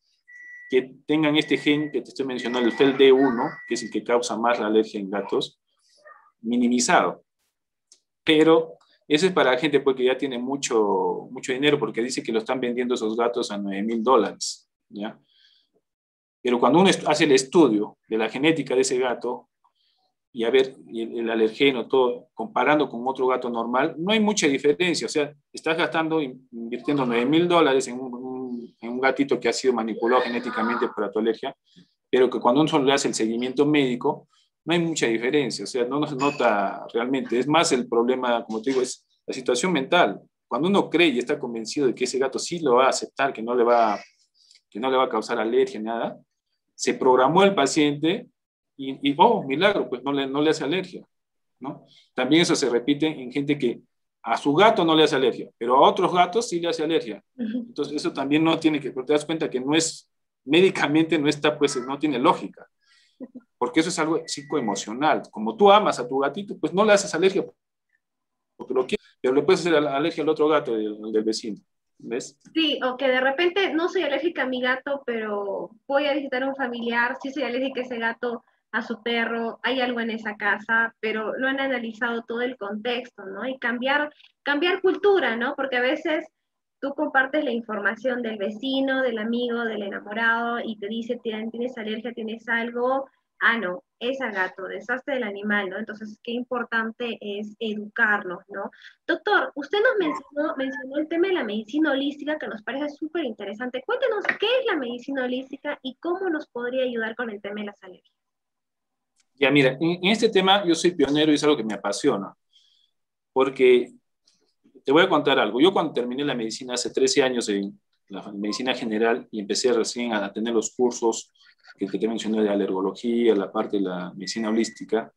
que tengan este gen que te estoy mencionando, el FeLD1, que es el que causa más la alergia en gatos, minimizado. Pero eso es para gente porque ya tiene mucho dinero, porque dice que lo están vendiendo esos gatos a $9,000, ¿ya? Pero cuando uno hace el estudio de la genética de ese gato, y a ver el alergeno, todo, comparando con otro gato normal, no hay mucha diferencia. O sea, estás invirtiendo $9,000 en un gatito que ha sido manipulado genéticamente para tu alergia, pero que cuando uno le hace el seguimiento médico, no hay mucha diferencia. O sea, no se nota realmente. Es más el problema, como te digo, es la situación mental. Cuando uno cree y está convencido de que ese gato sí lo va a aceptar, que no le va a causar alergia, nada, se programó el paciente oh, milagro, pues no le hace alergia, ¿no? También eso se repite en gente que a su gato no le hace alergia, pero a otros gatos sí le hace alergia. Entonces eso también no tiene que, pero te das cuenta que no es, médicamente no está, pues no tiene lógica, porque eso es algo psicoemocional. Como tú amas a tu gatito, pues no le haces alergia porque lo quieres, pero le puedes hacer alergia al otro gato del vecino. ¿Ves? Sí, o que de repente no soy alérgica a mi gato, pero voy a visitar a un familiar, sí soy alérgica a ese gato, a su perro, hay algo en esa casa, pero no han analizado todo el contexto, ¿no? Y cambiar cultura, ¿no? Porque a veces tú compartes la información del vecino, del amigo, del enamorado, y te dice, tienes alergia, tienes algo, ah, no, es al gato, deshazte del animal, ¿no? Entonces, qué importante es educarlos, ¿no? Doctor, usted nos mencionó el tema de la medicina holística que nos parece súper interesante. Cuéntenos qué es la medicina holística y cómo nos podría ayudar con el tema de las alergias. Ya, mira, en este tema yo soy pionero y es algo que me apasiona, porque te voy a contar algo. Yo cuando terminé la medicina hace 13 años en la medicina general y empecé recién a tener los cursos que te mencioné de alergología, la parte de la medicina holística,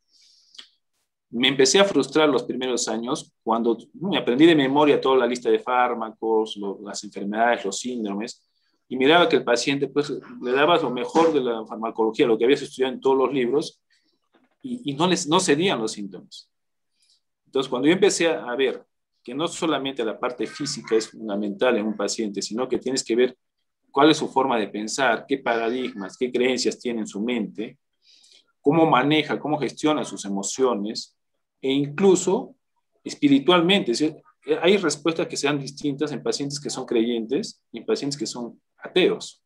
me empecé a frustrar los primeros años cuando me aprendí de memoria toda la lista de fármacos, las enfermedades, los síndromes, y miraba que el paciente pues, le daba lo mejor de la farmacología, lo que habías estudiado en todos los libros, y no cedían los síntomas. Entonces, cuando yo empecé a ver que no solamente la parte física es fundamental en un paciente, sino que tienes que ver cuál es su forma de pensar, qué paradigmas, qué creencias tiene en su mente, cómo maneja, cómo gestiona sus emociones, e incluso espiritualmente. Es decir, hay respuestas que sean distintas en pacientes que son creyentes y en pacientes que son ateos.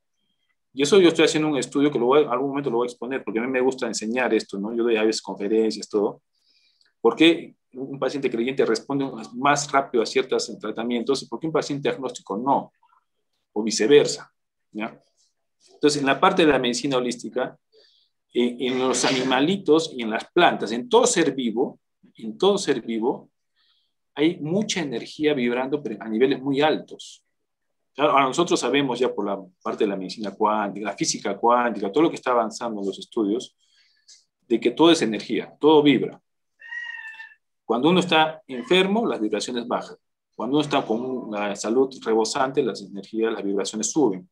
Y eso yo estoy haciendo un estudio que algún momento lo voy a exponer, porque a mí me gusta enseñar esto, ¿no? Yo doy a veces conferencias, todo. ¿Por qué un paciente creyente responde más rápido a ciertos tratamientos y por qué un paciente agnóstico no? O viceversa, ¿ya? Entonces, en la parte de la medicina holística, en los animalitos y en las plantas, en todo ser vivo, hay mucha energía vibrando a niveles muy altos. Claro, ahora nosotros sabemos ya por la parte de la medicina cuántica, la física cuántica, todo lo que está avanzando en los estudios, de que todo es energía, todo vibra. Cuando uno está enfermo, las vibraciones bajan. Cuando uno está con una salud rebosante, las energías, las vibraciones suben.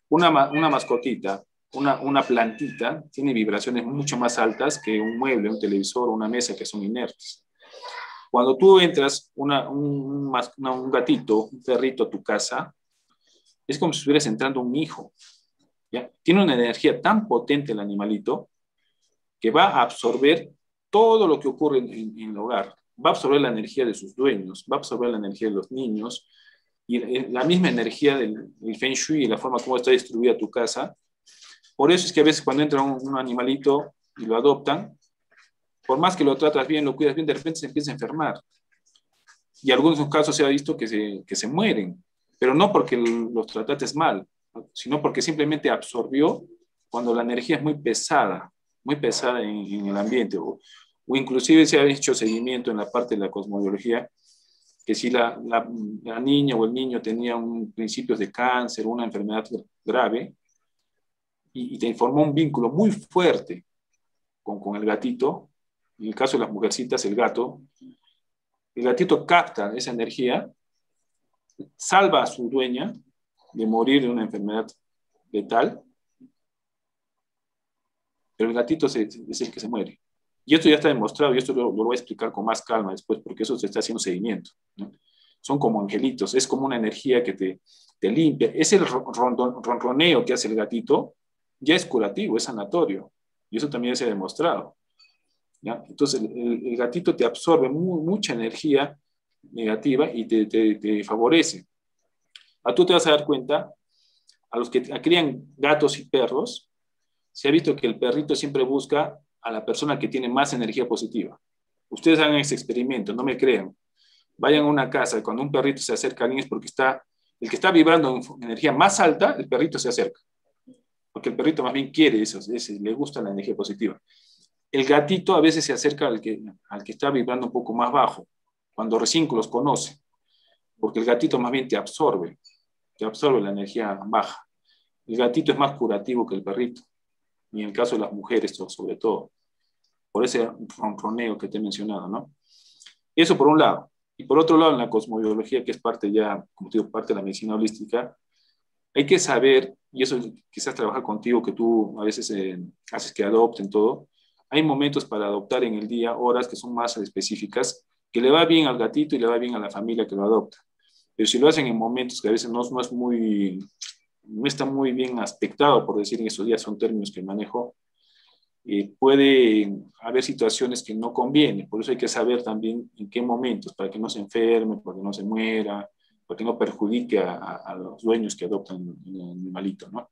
Una mascotita, una plantita, tiene vibraciones mucho más altas que un mueble, un televisor o una mesa que son inertes. Cuando tú entras un gatito, un perrito a tu casa, es como si estuvieras entrando un hijo, ¿ya? Tiene una energía tan potente el animalito que va a absorber todo lo que ocurre en el hogar. Va a absorber la energía de sus dueños, va a absorber la energía de los niños y la misma energía del Feng Shui y la forma como está distribuida tu casa. Por eso es que a veces cuando entra un animalito y lo adoptan, por más que lo tratas bien, lo cuidas bien, de repente se empieza a enfermar. Y en algunos casos se ha visto que se mueren, pero no porque los trataste mal, sino porque simplemente absorbió cuando la energía es muy pesada en el ambiente. O inclusive se ha hecho seguimiento en la parte de la cosmología, que si la niña o el niño tenía principios de cáncer o una enfermedad grave, y te formó un vínculo muy fuerte con el gatito, en el caso de las mujercitas, el gatito capta esa energía, salva a su dueña de morir de una enfermedad letal, pero el gatito es el que se muere. Y esto ya está demostrado, y esto lo voy a explicar con más calma después, porque eso se está haciendo seguimiento, ¿no? Son como angelitos, es como una energía que te limpia. Es el ronroneo que hace el gatito, ya es curativo, es sanatorio, y eso también se ha demostrado, ¿ya? Entonces el gatito te absorbe mucha energía negativa y te favorece. Tú te vas a dar cuenta, a los que crían gatos y perros, se ha visto que el perrito siempre busca a la persona que tiene más energía positiva. Ustedes hagan ese experimento, no me crean. Vayan a una casa y cuando un perrito se acerca a alguien es porque el que está vibrando en energía más alta, el perrito se acerca. Porque el perrito más bien quiere eso, le gusta la energía positiva. El gatito a veces se acerca al que está vibrando un poco más bajo, cuando recién los conoce, porque el gatito más bien te absorbe la energía baja. El gatito es más curativo que el perrito, y en el caso de las mujeres sobre todo, por ese ronroneo que te he mencionado, ¿no? Eso por un lado. Y por otro lado, en la cosmobiología, que es parte ya, como te digo, parte de la medicina holística, hay que saber, y eso quizás trabaja contigo, que tú a veces haces que adopten todo, hay momentos para adoptar en el día, horas que son más específicas, que le va bien al gatito y le va bien a la familia que lo adopta. Pero si lo hacen en momentos que a veces no está muy bien aspectado, por decir en esos días, son términos que manejo, puede haber situaciones que no convienen. Por eso hay que saber también en qué momentos, para que no se enferme, para que no se muera, para que no perjudique a los dueños que adoptan el animalito, ¿no?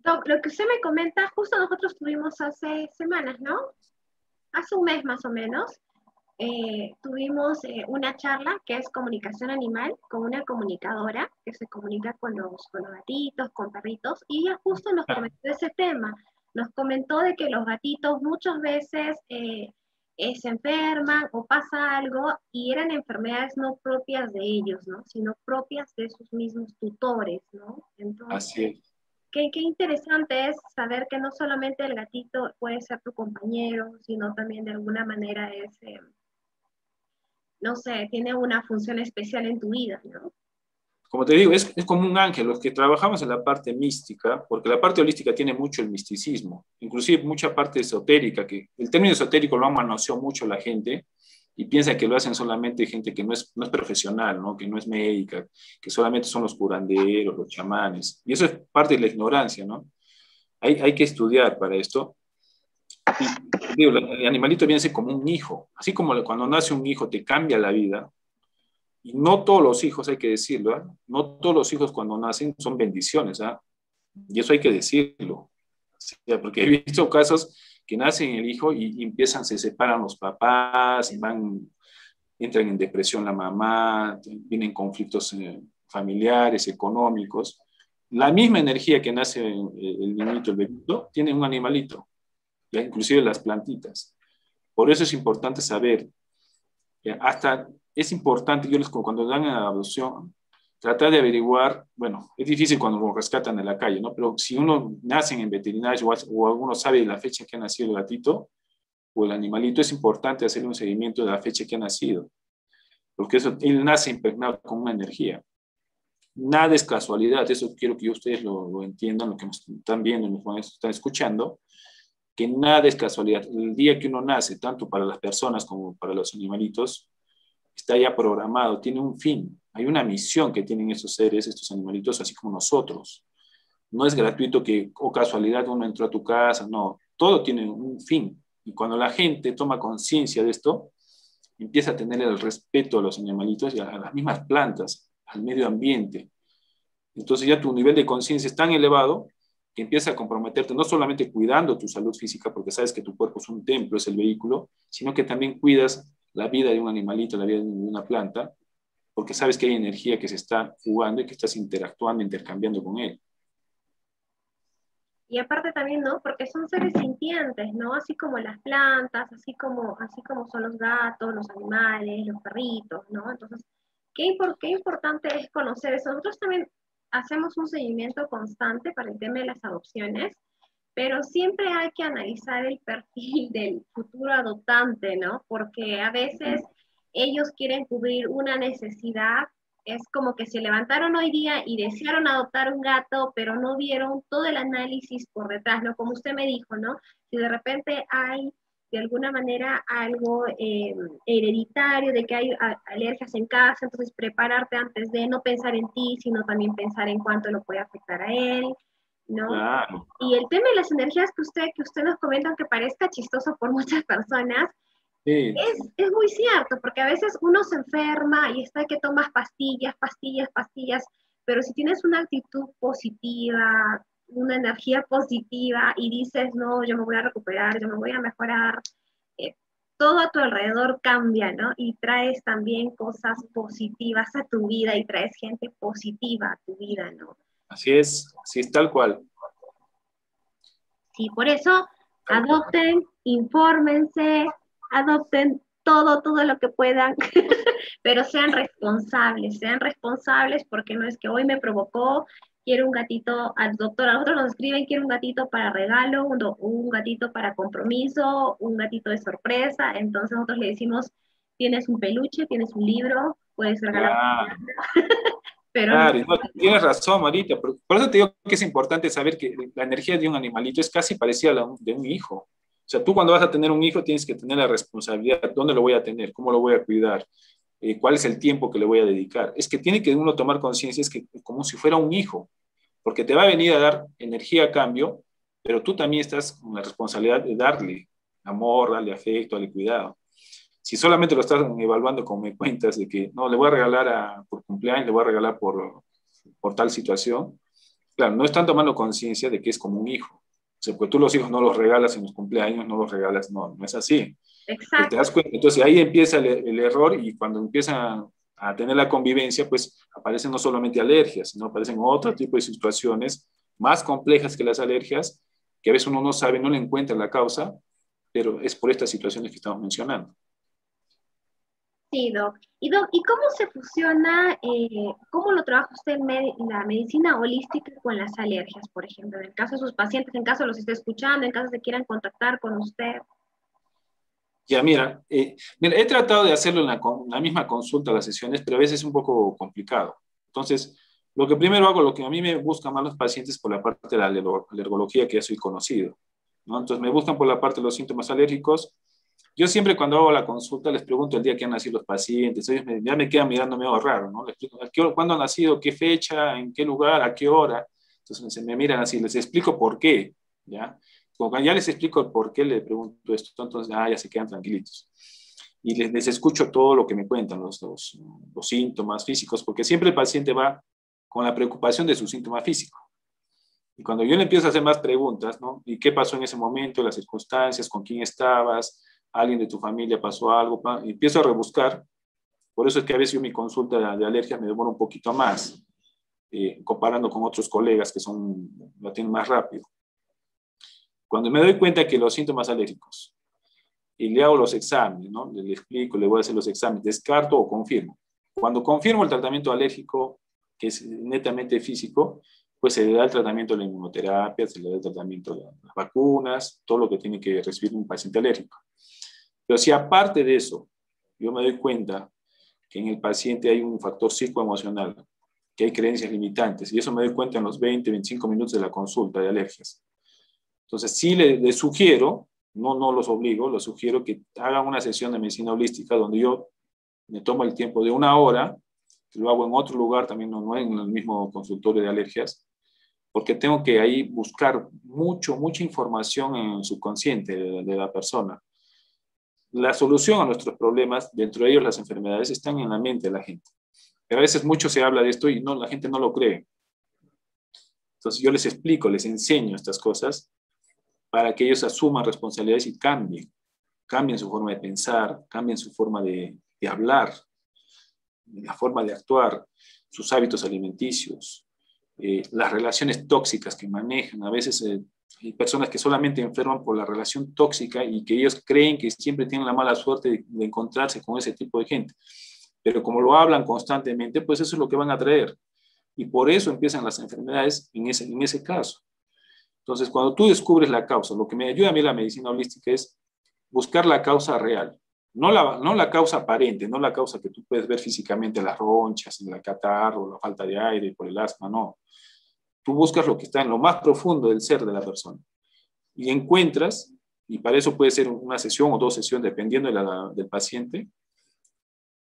Doc, lo que usted me comenta, justo nosotros tuvimos hace semanas, ¿no? Hace un mes más o menos, tuvimos una charla que es comunicación animal con una comunicadora que se comunica con los gatitos, con perritos, y ella justo nos comentó ese tema. Nos comentó de que los gatitos muchas veces se enferman o pasa algo y eran enfermedades no propias de ellos, ¿no? Sino propias de sus mismos tutores, ¿no? Entonces, Así es. qué interesante es saber que no solamente el gatito puede ser tu compañero, sino también de alguna manera es, no sé, tiene una función especial en tu vida, ¿no? Como te digo, es como un ángel, los que trabajamos en la parte mística, porque la parte holística tiene mucho el misticismo, inclusive mucha parte esotérica, que el término esotérico lo ha manoseado mucho la gente y piensa que lo hacen solamente gente que no es profesional, ¿no? Que no es médica, que solamente son los curanderos, los chamanes, y eso es parte de la ignorancia, ¿no? Hay que estudiar para esto. Y, digo, el animalito viene a ser como un hijo, así como cuando nace un hijo te cambia la vida. Y no todos los hijos, hay que decirlo, ¿eh? No todos los hijos cuando nacen son bendiciones, ¿eh? Y eso hay que decirlo. O sea, porque he visto casos que nacen el hijo y empiezan, se separan los papás, entran en depresión la mamá, vienen conflictos familiares, económicos. La misma energía que nace el niñito, el bebito, tiene un animalito, ¿ya? Inclusive las plantitas. Por eso es importante saber, hasta es importante, cuando dan a adopción, tratar de averiguar, bueno, es difícil cuando lo rescatan de la calle, ¿no? Pero si uno nace en veterinario o alguno sabe la fecha en que ha nacido el gatito o el animalito, es importante hacer un seguimiento de la fecha que ha nacido, porque él nace impregnado con una energía. Nada es casualidad, eso quiero que ustedes lo entiendan, lo que nos están viendo, nos están escuchando, que nada es casualidad. El día que uno nace, tanto para las personas como para los animalitos, está ya programado, tiene un fin, hay una misión que tienen estos seres, estos animalitos, así como nosotros. No es gratuito o casualidad uno entró a tu casa, no, todo tiene un fin. Y cuando la gente toma conciencia de esto, empieza a tener el respeto a los animalitos y a las mismas plantas, al medio ambiente. Entonces ya tu nivel de conciencia es tan elevado que empieza a comprometerte no solamente cuidando tu salud física, porque sabes que tu cuerpo es un templo, es el vehículo, sino que también cuidas la vida de un animalito, la vida de una planta, porque sabes que hay energía que se está jugando y que estás interactuando, intercambiando con él. Y aparte también, ¿no? Porque son seres sintientes, ¿no? Así como las plantas, así como son los gatos, los animales, los perritos, ¿no? Entonces, qué importante es conocer eso. Nosotros también hacemos un seguimiento constante para el tema de las adopciones, pero siempre hay que analizar el perfil del futuro adoptante, ¿no? Porque a veces ellos quieren cubrir una necesidad, es como que se levantaron hoy día y desearon adoptar un gato, pero no vieron todo el análisis por detrás, ¿no? Como usted me dijo, ¿no? Si de repente hay de alguna manera algo hereditario, de que hay alergias en casa, entonces prepararte antes de no pensar en ti, sino también pensar en cuánto lo puede afectar a él, ¿no? Claro. Y el tema de las energías que usted nos comenta, aunque parezca chistoso por muchas personas, Sí, es muy cierto, porque a veces uno se enferma y está que tomas pastillas, pastillas, pastillas, pero si tienes una actitud positiva, una energía positiva y dices, no, yo me voy a recuperar, yo me voy a mejorar, eh, todo a tu alrededor cambia, ¿no? Y traes también cosas positivas a tu vida y traes gente positiva a tu vida, ¿no? así es tal cual. Sí, por eso adopten, infórmense, adopten todo, todo lo que puedan, pero sean responsables porque no es que hoy me provocó, quiero un gatito, al doctor, a nosotros nos escriben, quiero un gatito para regalo, un gatito para compromiso, un gatito de sorpresa, entonces nosotros le decimos, tienes un peluche, tienes un libro, puedes regalar, Claro. pero no. Claro, y no, tienes razón, Marita. Por eso te digo que es importante saber que la energía de un animalito es casi parecida a la de un hijo. O sea, tú cuando vas a tener un hijo tienes que tener la responsabilidad, ¿dónde lo voy a tener? ¿Cómo lo voy a cuidar? ¿Cuál es el tiempo que le voy a dedicar? Es que tiene que uno tomar conciencia, es que como si fuera un hijo, porque te va a venir a dar energía a cambio, pero tú también estás con la responsabilidad de darle amor, darle afecto, darle cuidado. Si solamente lo estás evaluando como me cuentas de que no, le voy a regalar por cumpleaños, le voy a regalar por tal situación, claro, no están tomando conciencia de que es como un hijo. O sea, porque tú los hijos no los regalas en los cumpleaños, no los regalas, no, no es así. Pero te Exacto. das cuenta, entonces ahí empieza el error y cuando empiezan a tener la convivencia, pues aparecen no solamente alergias, sino aparecen otro tipo de situaciones más complejas que las alergias, que a veces uno no sabe, no le encuentra la causa, pero es por estas situaciones que estamos mencionando. Sí, Doc. Y Doc, ¿y cómo se fusiona, cómo lo trabaja usted en la medicina holística con las alergias, por ejemplo, en el caso de sus pacientes, en caso los esté escuchando, en caso de quieran contactar con usted? Ya, mira, he tratado de hacerlo en la misma consulta, las sesiones, pero a veces es un poco complicado. Entonces, lo que primero hago, lo que a mí me buscan más los pacientes por la parte de la alergología, que ya soy conocido, ¿no? Entonces, me buscan por la parte de los síntomas alérgicos. Yo siempre cuando hago la consulta les pregunto el día que han nacido los pacientes, ellos ya me quedan mirando medio raro, ¿no? Les explico cuándo han nacido, qué fecha, en qué lugar, a qué hora. Entonces, se me miran así, les explico por qué, ¿ya? Como ya les explico el por qué le pregunto esto, entonces ya se quedan tranquilitos. Y les escucho todo lo que me cuentan, los síntomas físicos, porque siempre el paciente va con la preocupación de su síntoma físico. Y cuando yo le empiezo a hacer más preguntas, ¿no? ¿Y qué pasó en ese momento, las circunstancias, con quién estabas, alguien de tu familia pasó algo? Y empiezo a rebuscar. Por eso es que a veces yo mi consulta de alergias me demora un poquito más, comparando con otros colegas que lo tienen más rápido. Cuando me doy cuenta que los síntomas alérgicos, y le hago los exámenes, ¿no? Le explico, le voy a hacer los exámenes, descarto o confirmo. Cuando confirmo el tratamiento alérgico, que es netamente físico, pues se le da el tratamiento de la inmunoterapia, se le da el tratamiento de las vacunas, todo lo que tiene que recibir un paciente alérgico. Pero si aparte de eso, yo me doy cuenta que en el paciente hay un factor psicoemocional, que hay creencias limitantes, y eso me doy cuenta en los 20, 25 minutos de la consulta de alergias. Entonces, sí le sugiero, no los obligo, les sugiero que hagan una sesión de medicina holística donde yo me tomo el tiempo de una hora, que lo hago en otro lugar, también no en el mismo consultorio de alergias, porque tengo que ahí buscar mucha información en el subconsciente de la persona. La solución a nuestros problemas, dentro de ellos las enfermedades, están en la mente de la gente. Pero a veces mucho se habla de esto y no, la gente no lo cree. Entonces yo les explico, les enseño estas cosas para que ellos asuman responsabilidades y cambien su forma de pensar, cambien su forma de hablar, la forma de actuar, sus hábitos alimenticios, las relaciones tóxicas que manejan. A veces hay personas que solamente enferman por la relación tóxica y que ellos creen que siempre tienen la mala suerte de encontrarse con ese tipo de gente. Pero como lo hablan constantemente, pues eso es lo que van a traer. Y por eso empiezan las enfermedades en ese caso. Entonces, cuando tú descubres la causa, lo que me ayuda a mí la medicina holística es buscar la causa real. No la causa aparente, no la causa que tú puedes ver físicamente, las ronchas, el catarro, la falta de aire por el asma, no. Tú buscas lo que está en lo más profundo del ser de la persona y encuentras, y para eso puede ser una sesión o dos sesiones, dependiendo del paciente,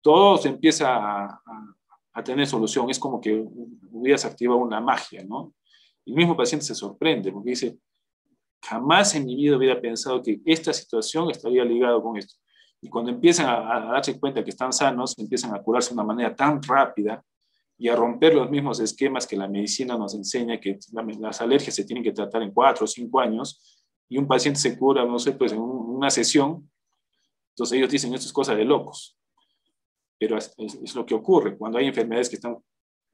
todo se empieza a tener solución. Es como que hubieras activado una magia, ¿no? El mismo paciente se sorprende porque dice, jamás en mi vida hubiera pensado que esta situación estaría ligada con esto. Y cuando empiezan a darse cuenta que están sanos, empiezan a curarse de una manera tan rápida y a romper los mismos esquemas que la medicina nos enseña, que las alergias se tienen que tratar en 4 o 5 años, y un paciente se cura, no sé, pues en una sesión. Entonces ellos dicen, esto es cosa de locos. Pero es lo que ocurre cuando hay enfermedades que están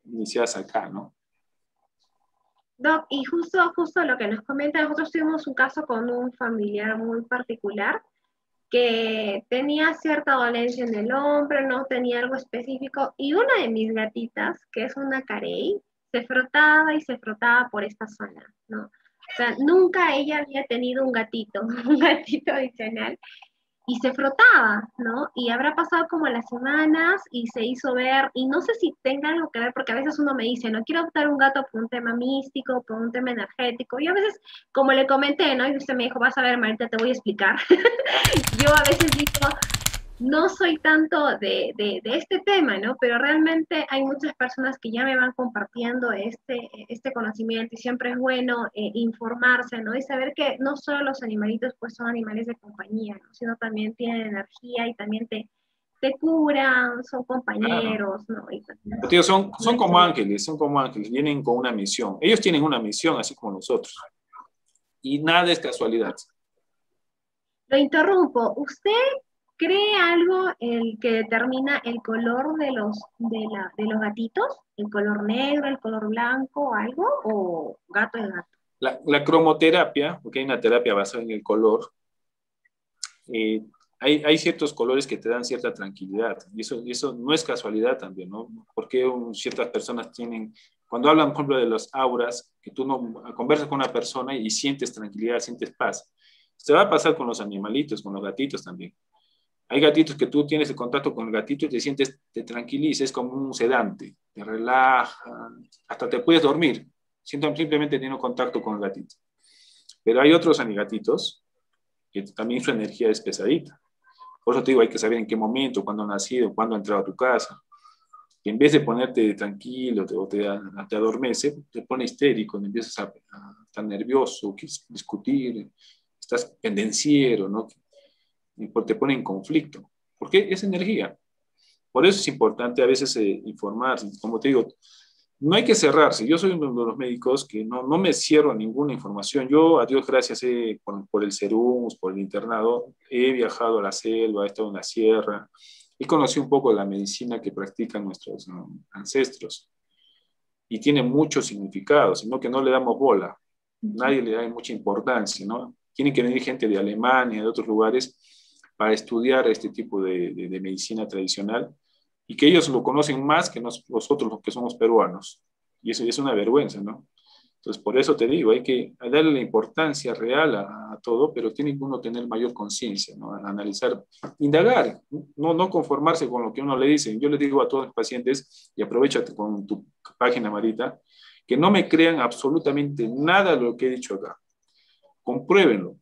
iniciadas acá, ¿no? Doc, y justo lo que nos comenta, nosotros tuvimos un caso con un familiar muy particular que tenía cierta dolencia en el hombro, no tenía algo específico, y una de mis gatitas, que es una carey, se frotaba y se frotaba por esta zona, ¿no? O sea, nunca ella había tenido un gatito, un gatito adicional, y se frotaba, ¿no? Y habrá pasado como las semanas y se hizo ver, y no sé si tenga algo que ver, porque a veces uno me dice, no quiero adoptar un gato por un tema místico, por un tema energético, y a veces, como le comenté, ¿no? Y usted me dijo, vas a ver, Marita, te voy a explicar. Yo a veces digo, no soy tanto de este tema, ¿no? Pero realmente hay muchas personas que ya me van compartiendo este conocimiento y siempre es bueno informarse, ¿no? Y saber que no solo los animalitos pues son animales de compañía, ¿no? Sino también tienen energía y también te curan, son Claro. compañeros, ¿no? Y también Tío, son como ángeles, vienen con una misión. Ellos tienen una misión, así como nosotros. Y nada es casualidad. lo interrumpo. ¿Usted cree algo el que determina el color de los gatitos? ¿El color negro, el color blanco, algo? ¿O gato es gato? La cromoterapia, porque hay una terapia basada en el color, eh, hay ciertos colores que te dan cierta tranquilidad. Y eso no es casualidad también, ¿no? Porque ciertas personas tienen, cuando hablan, por ejemplo, de las auras, que tú no conversas con una persona y sientes tranquilidad, sientes paz. Se va a pasar con los animalitos, con los gatitos también. Hay gatitos que tú tienes el contacto con el gatito y te sientes, te tranquiliza, es como un sedante, te relaja, hasta te puedes dormir, simplemente teniendo contacto con el gatito. Pero hay otros gatitos que también su energía es pesadita. Por eso te digo, hay que saber en qué momento, cuándo ha nacido, cuándo ha entrado a tu casa. Y en vez de ponerte tranquilo te adormece, te pone histérico, empiezas a estar nervioso, discutir, estás pendenciero, ¿no? Y te pone en conflicto, porque es energía. Por eso es importante a veces informarse. Como te digo, no hay que cerrarse. Yo soy uno de los médicos que no me cierro a ninguna información. Yo, a Dios gracias, por el Serús, por el internado, he viajado a la selva, he estado en la sierra, y conocí un poco de la medicina que practican nuestros ancestros. Y tiene mucho significado, sino que no le damos bola. Nadie le da mucha importancia, ¿no? Tienen que venir gente de Alemania, de otros lugares, para estudiar este tipo de medicina tradicional y que ellos lo conocen más que nosotros los que somos peruanos. Y eso es una vergüenza, ¿no? Entonces, por eso te digo, hay que darle la importancia real a todo, pero tiene que uno tener mayor conciencia, ¿no? Analizar, indagar, no conformarse con lo que uno le dice. Yo le digo a todos los pacientes, y aprovechate con tu página, Marita, que no me crean absolutamente nada de lo que he dicho acá. Compruébenlo,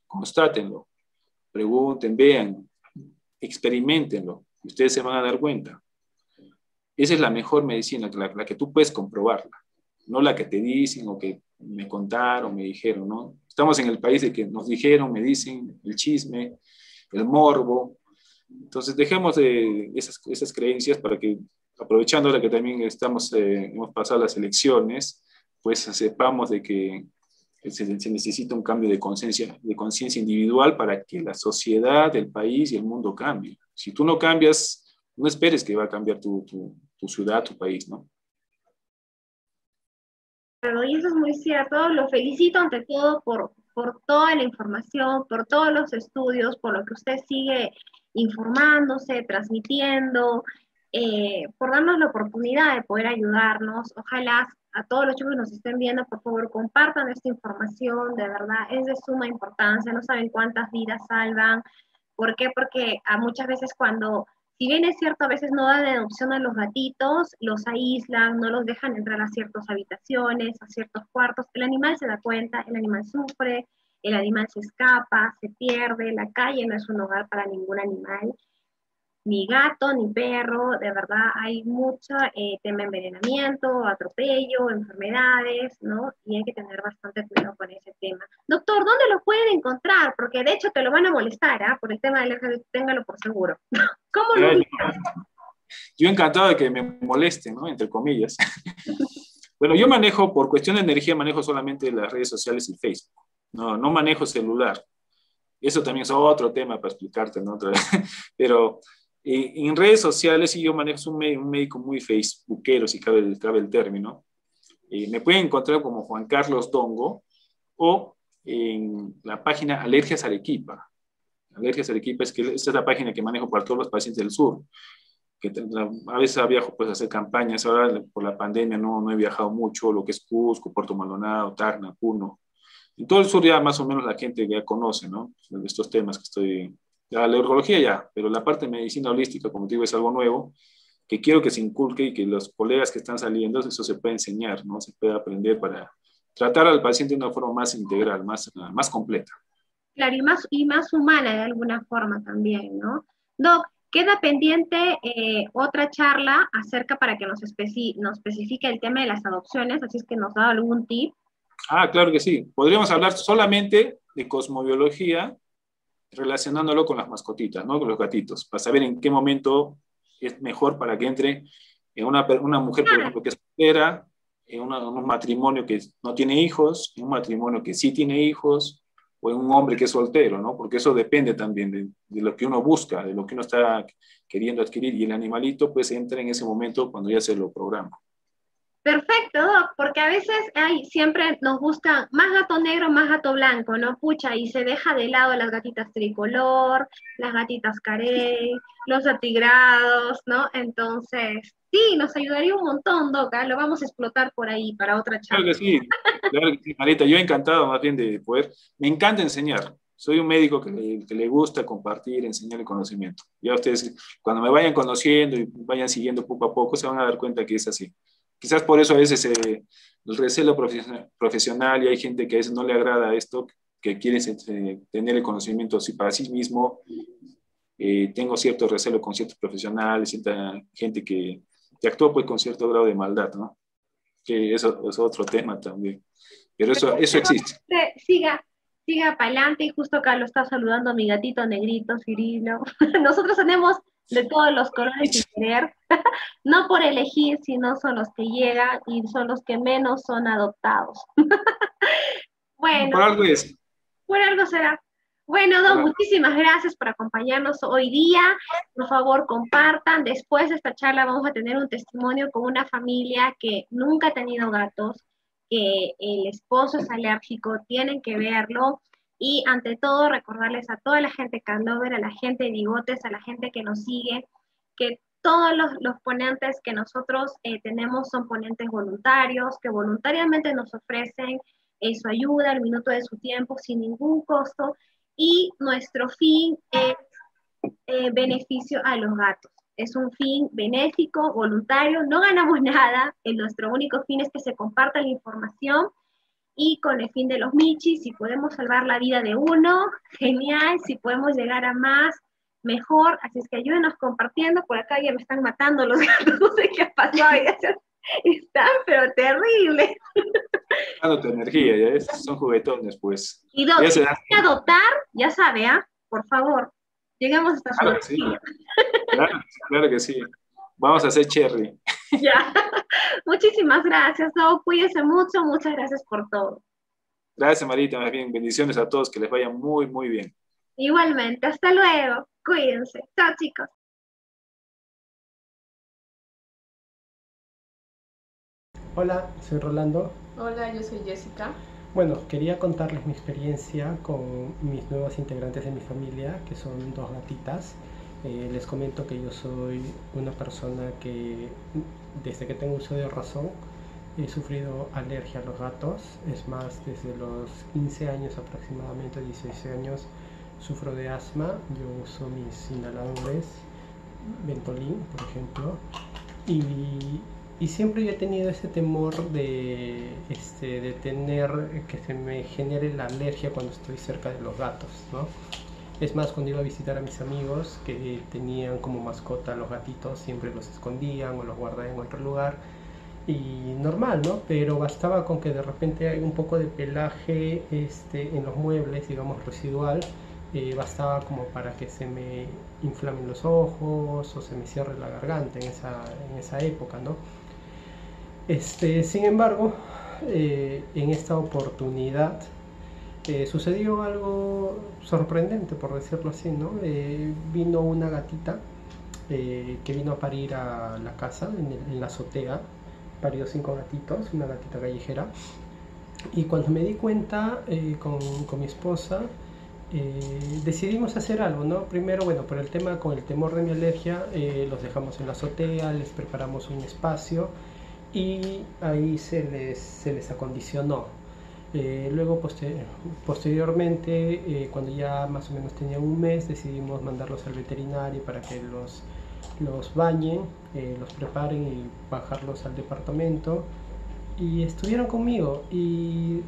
constátenlo, pregunten, vean, experimentenlo, y ustedes se van a dar cuenta. Esa es la mejor medicina, la que tú puedes comprobarla, no la que te dicen o que me contaron, me dijeron, ¿no? Estamos en el país de que nos dijeron, me dicen, el chisme, el morbo. Entonces dejemos de esas creencias para que, aprovechando ahora que también hemos pasado las elecciones, pues sepamos de que se necesita un cambio de conciencia individual para que la sociedad, el país y el mundo cambie. Si tú no cambias, no esperes que va a cambiar tu ciudad, tu país, ¿no? Y eso es muy cierto. Lo felicito ante todo por toda la información, por todos los estudios, por lo que usted sigue informándose, transmitiendo, por darnos la oportunidad de poder ayudarnos. Ojalá a todos los chicos que nos estén viendo, por favor, compartan esta información, de verdad, es de suma importancia, no saben cuántas vidas salvan. ¿Por qué? Porque a muchas veces cuando, si bien es cierto, a veces no dan adopción a los gatitos, los aíslan, no los dejan entrar a ciertas habitaciones, a ciertos cuartos, el animal se da cuenta, el animal sufre, el animal se escapa, se pierde, la calle no es un hogar para ningún animal, ni gato, ni perro, de verdad hay mucho tema de envenenamiento, atropello, enfermedades, ¿no? Y hay que tener bastante cuidado con ese tema. Doctor, ¿dónde lo pueden encontrar? Porque de hecho te lo van a molestar, ¿ah? Por el tema del LGBT, téngalo por seguro. ¿Cómo lo ubicas? Yo encantado de que me molesten, ¿no? Entre comillas. Bueno, yo manejo, por cuestión de energía, manejo solamente las redes sociales y Facebook. No manejo celular. Eso también es otro tema para explicarte, ¿no? Pero en redes sociales sí yo manejo un médico muy facebookero, si cabe el término. Me pueden encontrar como Juan Carlos Dongo o en la página Alergias Arequipa. Alergias Arequipa esta es la página que manejo para todos los pacientes del sur. A veces viajo pues a hacer campañas, ahora por la pandemia no he viajado mucho, lo que es Cusco, Puerto Maldonado, Tacna, Puno. En todo el sur ya más o menos la gente ya conoce, ¿no? De estos temas que estoy, ya la alergología ya, pero la parte de medicina holística, como te digo, es algo nuevo, que quiero que se inculque y que los colegas que están saliendo, eso se puede enseñar, ¿no? Se puede aprender para tratar al paciente de una forma más integral, más completa. Claro, y más humana de alguna forma también, ¿no? Doc, queda pendiente otra charla acerca para que nos especifique el tema de las adopciones, así es que nos da algún tip. Ah, claro que sí. Podríamos hablar solamente de cosmobiología relacionándolo con las mascotitas, ¿no? Con los gatitos, para saber en qué momento es mejor para que entre en una mujer, por ejemplo, que es soltera, en un matrimonio que no tiene hijos, en un matrimonio que sí tiene hijos, o en un hombre que es soltero, ¿no? Porque eso depende también de lo que uno busca, de lo que uno está queriendo adquirir, y el animalito pues entra en ese momento cuando ya se lo programa. Perfecto, Doc, porque a veces siempre nos buscan más gato negro, más gato blanco, ¿no? Pucha, y se deja de lado las gatitas tricolor, las gatitas carey, los atigrados, ¿no? Entonces, sí, nos ayudaría un montón, Doc, ¿ah? Lo vamos a explotar por ahí para otra charla. Claro que sí, Marita, yo encantado más bien de poder, me encanta enseñar, soy un médico que le gusta compartir, enseñar el conocimiento. Ya ustedes, cuando me vayan conociendo y vayan siguiendo poco a poco, se van a dar cuenta que es así. Quizás por eso a veces el recelo profesional y hay gente que a veces no le agrada esto, que quiere tener el conocimiento así para sí mismo. Tengo cierto recelo con ciertos profesionales, cierta gente que actúa pues con cierto grado de maldad, ¿no? Que eso es otro tema también. Pero eso existe. Siga para adelante y justo acá lo está saludando mi gatito negrito, Cirilo. Nosotros tenemos de todos los colores sin querer, no por elegir, sino son los que llegan y son los que menos son adoptados. Bueno, por algo es. Por algo será. Bueno, Don, muchísimas gracias por acompañarnos hoy día. Por favor, compartan. Después de esta charla vamos a tener un testimonio con una familia que nunca ha tenido gatos, que el esposo es alérgico, tienen que verlo. Y ante todo, recordarles a toda la gente cat lover, a la gente de Bigotes, a la gente que nos sigue, que todos los ponentes que nosotros tenemos son ponentes voluntarios, que voluntariamente nos ofrecen su ayuda, el minuto de su tiempo, sin ningún costo, y nuestro fin es beneficio a los gatos. Es un fin benéfico, voluntario, no ganamos nada, nuestro único fin es que se comparta la información y con el fin de los michis, si podemos salvar la vida de uno, genial, si podemos llegar a más, mejor, así es que ayúdenos compartiendo, por acá ya me están matando los gatos, no sé qué ha pasado, están pero terribles. Dándote energía, ya ves, son juguetones, pues. Y Doc, si quieren adoptar, ya sabe, por favor, llegamos hasta su domicilio. Claro que sí. Vamos a hacer cherry. Ya. Muchísimas gracias, Doc. Cuídense mucho. Muchas gracias por todo. Gracias, Marita. Más bien, bendiciones a todos. Que les vaya muy, muy bien. Igualmente. Hasta luego. Cuídense. Chao, chicos. Hola, soy Rolando. Hola, yo soy Jessica. Bueno, quería contarles mi experiencia con mis nuevos integrantes de mi familia, que son dos gatitas. Les comento que yo soy una persona que desde que tengo uso de razón he sufrido alergia a los gatos. Es más, desde los 15 años aproximadamente, 16 años, sufro de asma. Yo uso mis inhaladores, Ventolin, por ejemplo, y siempre he tenido ese temor de tener que se me genere la alergia cuando estoy cerca de los gatos, ¿no? Es más, cuando iba a visitar a mis amigos que tenían como mascota los gatitos, siempre los escondían o los guardaban en otro lugar. Y normal, ¿no? Pero bastaba con que de repente hay un poco de pelaje en los muebles, digamos residual, bastaba como para que se me inflamen los ojos o se me cierre la garganta en esa época, ¿no? Sin embargo, en esta oportunidad sucedió algo sorprendente, por decirlo así, ¿no? Vino una gatita que vino a parir a la casa, en la azotea, parió 5 gatitos, una gatita callejera, y cuando me di cuenta con mi esposa, decidimos hacer algo, ¿no? Primero, bueno, por el tema, con el temor de mi alergia, los dejamos en la azotea, les preparamos un espacio y ahí se les acondicionó. Luego, posteriormente, cuando ya más o menos tenían un mes, decidimos mandarlos al veterinario para que los bañen, los preparen y bajarlos al departamento. Y estuvieron conmigo y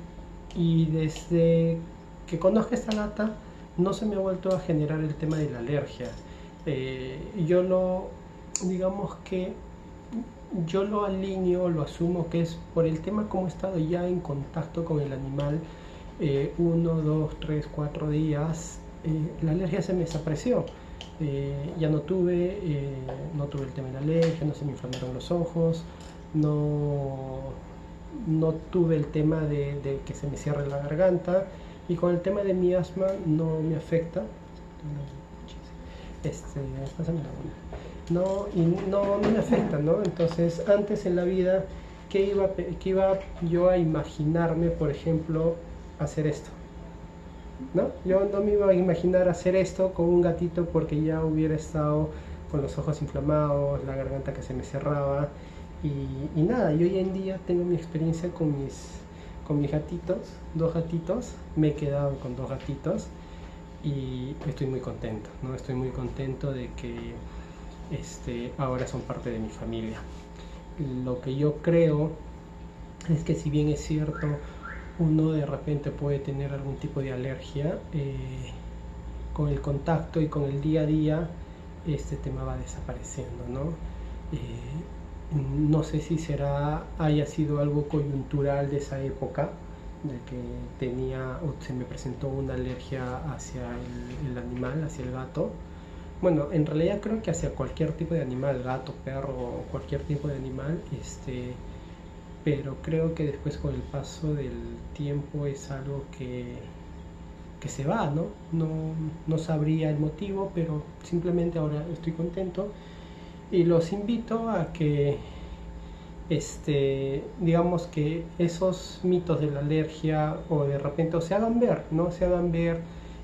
desde que conozco a esta gata no se me ha vuelto a generar el tema de la alergia. Digamos que yo lo alineo, lo asumo que es por el tema como he estado ya en contacto con el animal 1, 2, 3, 4 días, la alergia se me desapareció. Ya no tuve el tema de la alergia, no se me inflamaron los ojos, no tuve el tema de que se me cierre la garganta, y con el tema de mi asma no me afecta. No me afecta, ¿no? Entonces, antes en la vida, ¿qué iba yo a imaginarme, por ejemplo, hacer esto? ¿No? Yo no me iba a imaginar hacer esto con un gatito porque ya hubiera estado con los ojos inflamados, la garganta que se me cerraba y nada. Y hoy en día tengo mi experiencia con mis gatitos, 2 gatitos, me he quedado con 2 gatitos y estoy muy contento, ¿no? Estoy muy contento de que ahora son parte de mi familia. Lo que yo creo es que, si bien es cierto, uno de repente puede tener algún tipo de alergia, con el contacto y con el día a día este tema va desapareciendo, ¿no? No sé si haya sido algo coyuntural de esa época, de que se me presentó una alergia hacia el animal, hacia el gato. Bueno, en realidad creo que hacia cualquier tipo de animal, gato, perro, cualquier tipo de animal, pero creo que después, con el paso del tiempo, es algo que se va, ¿no? No sabría el motivo, pero simplemente ahora estoy contento y los invito a que, digamos, que esos mitos de la alergia o de repente se hagan ver, ¿no? Se hagan ver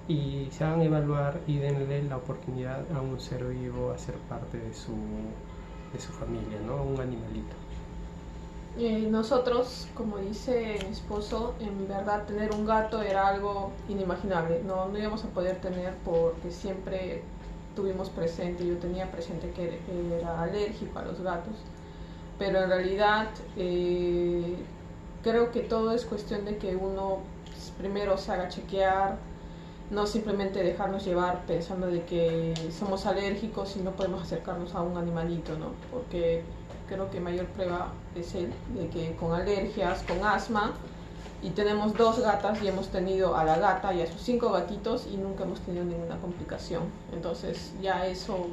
y se hagan evaluar y denle la oportunidad a un ser vivo a ser parte de su familia, ¿no? Un animalito. Nosotros, como dice mi esposo, en verdad tener un gato era algo inimaginable. No íbamos a poder tener, porque siempre tuvimos presente, yo tenía presente que era alérgico a los gatos. Pero en realidad creo que todo es cuestión de que uno primero se haga chequear, no simplemente dejarnos llevar pensando de que somos alérgicos y no podemos acercarnos a un animalito, ¿no? Porque creo que mayor prueba es de que con alergias, con asma, y tenemos 2 gatas y hemos tenido a la gata y a sus 5 gatitos y nunca hemos tenido ninguna complicación. Entonces ya eso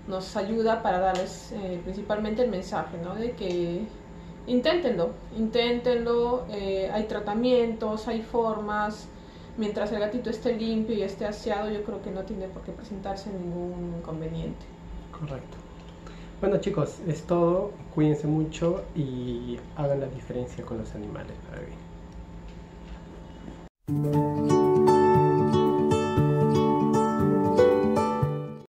nos ayuda para darles principalmente el mensaje, ¿no? De que inténtenlo, hay tratamientos, hay formas. Mientras el gatito esté limpio y esté aseado, yo creo que no tiene por qué presentarse ningún inconveniente. Correcto. Bueno chicos, es todo. Cuídense mucho y hagan la diferencia con los animales para vivir.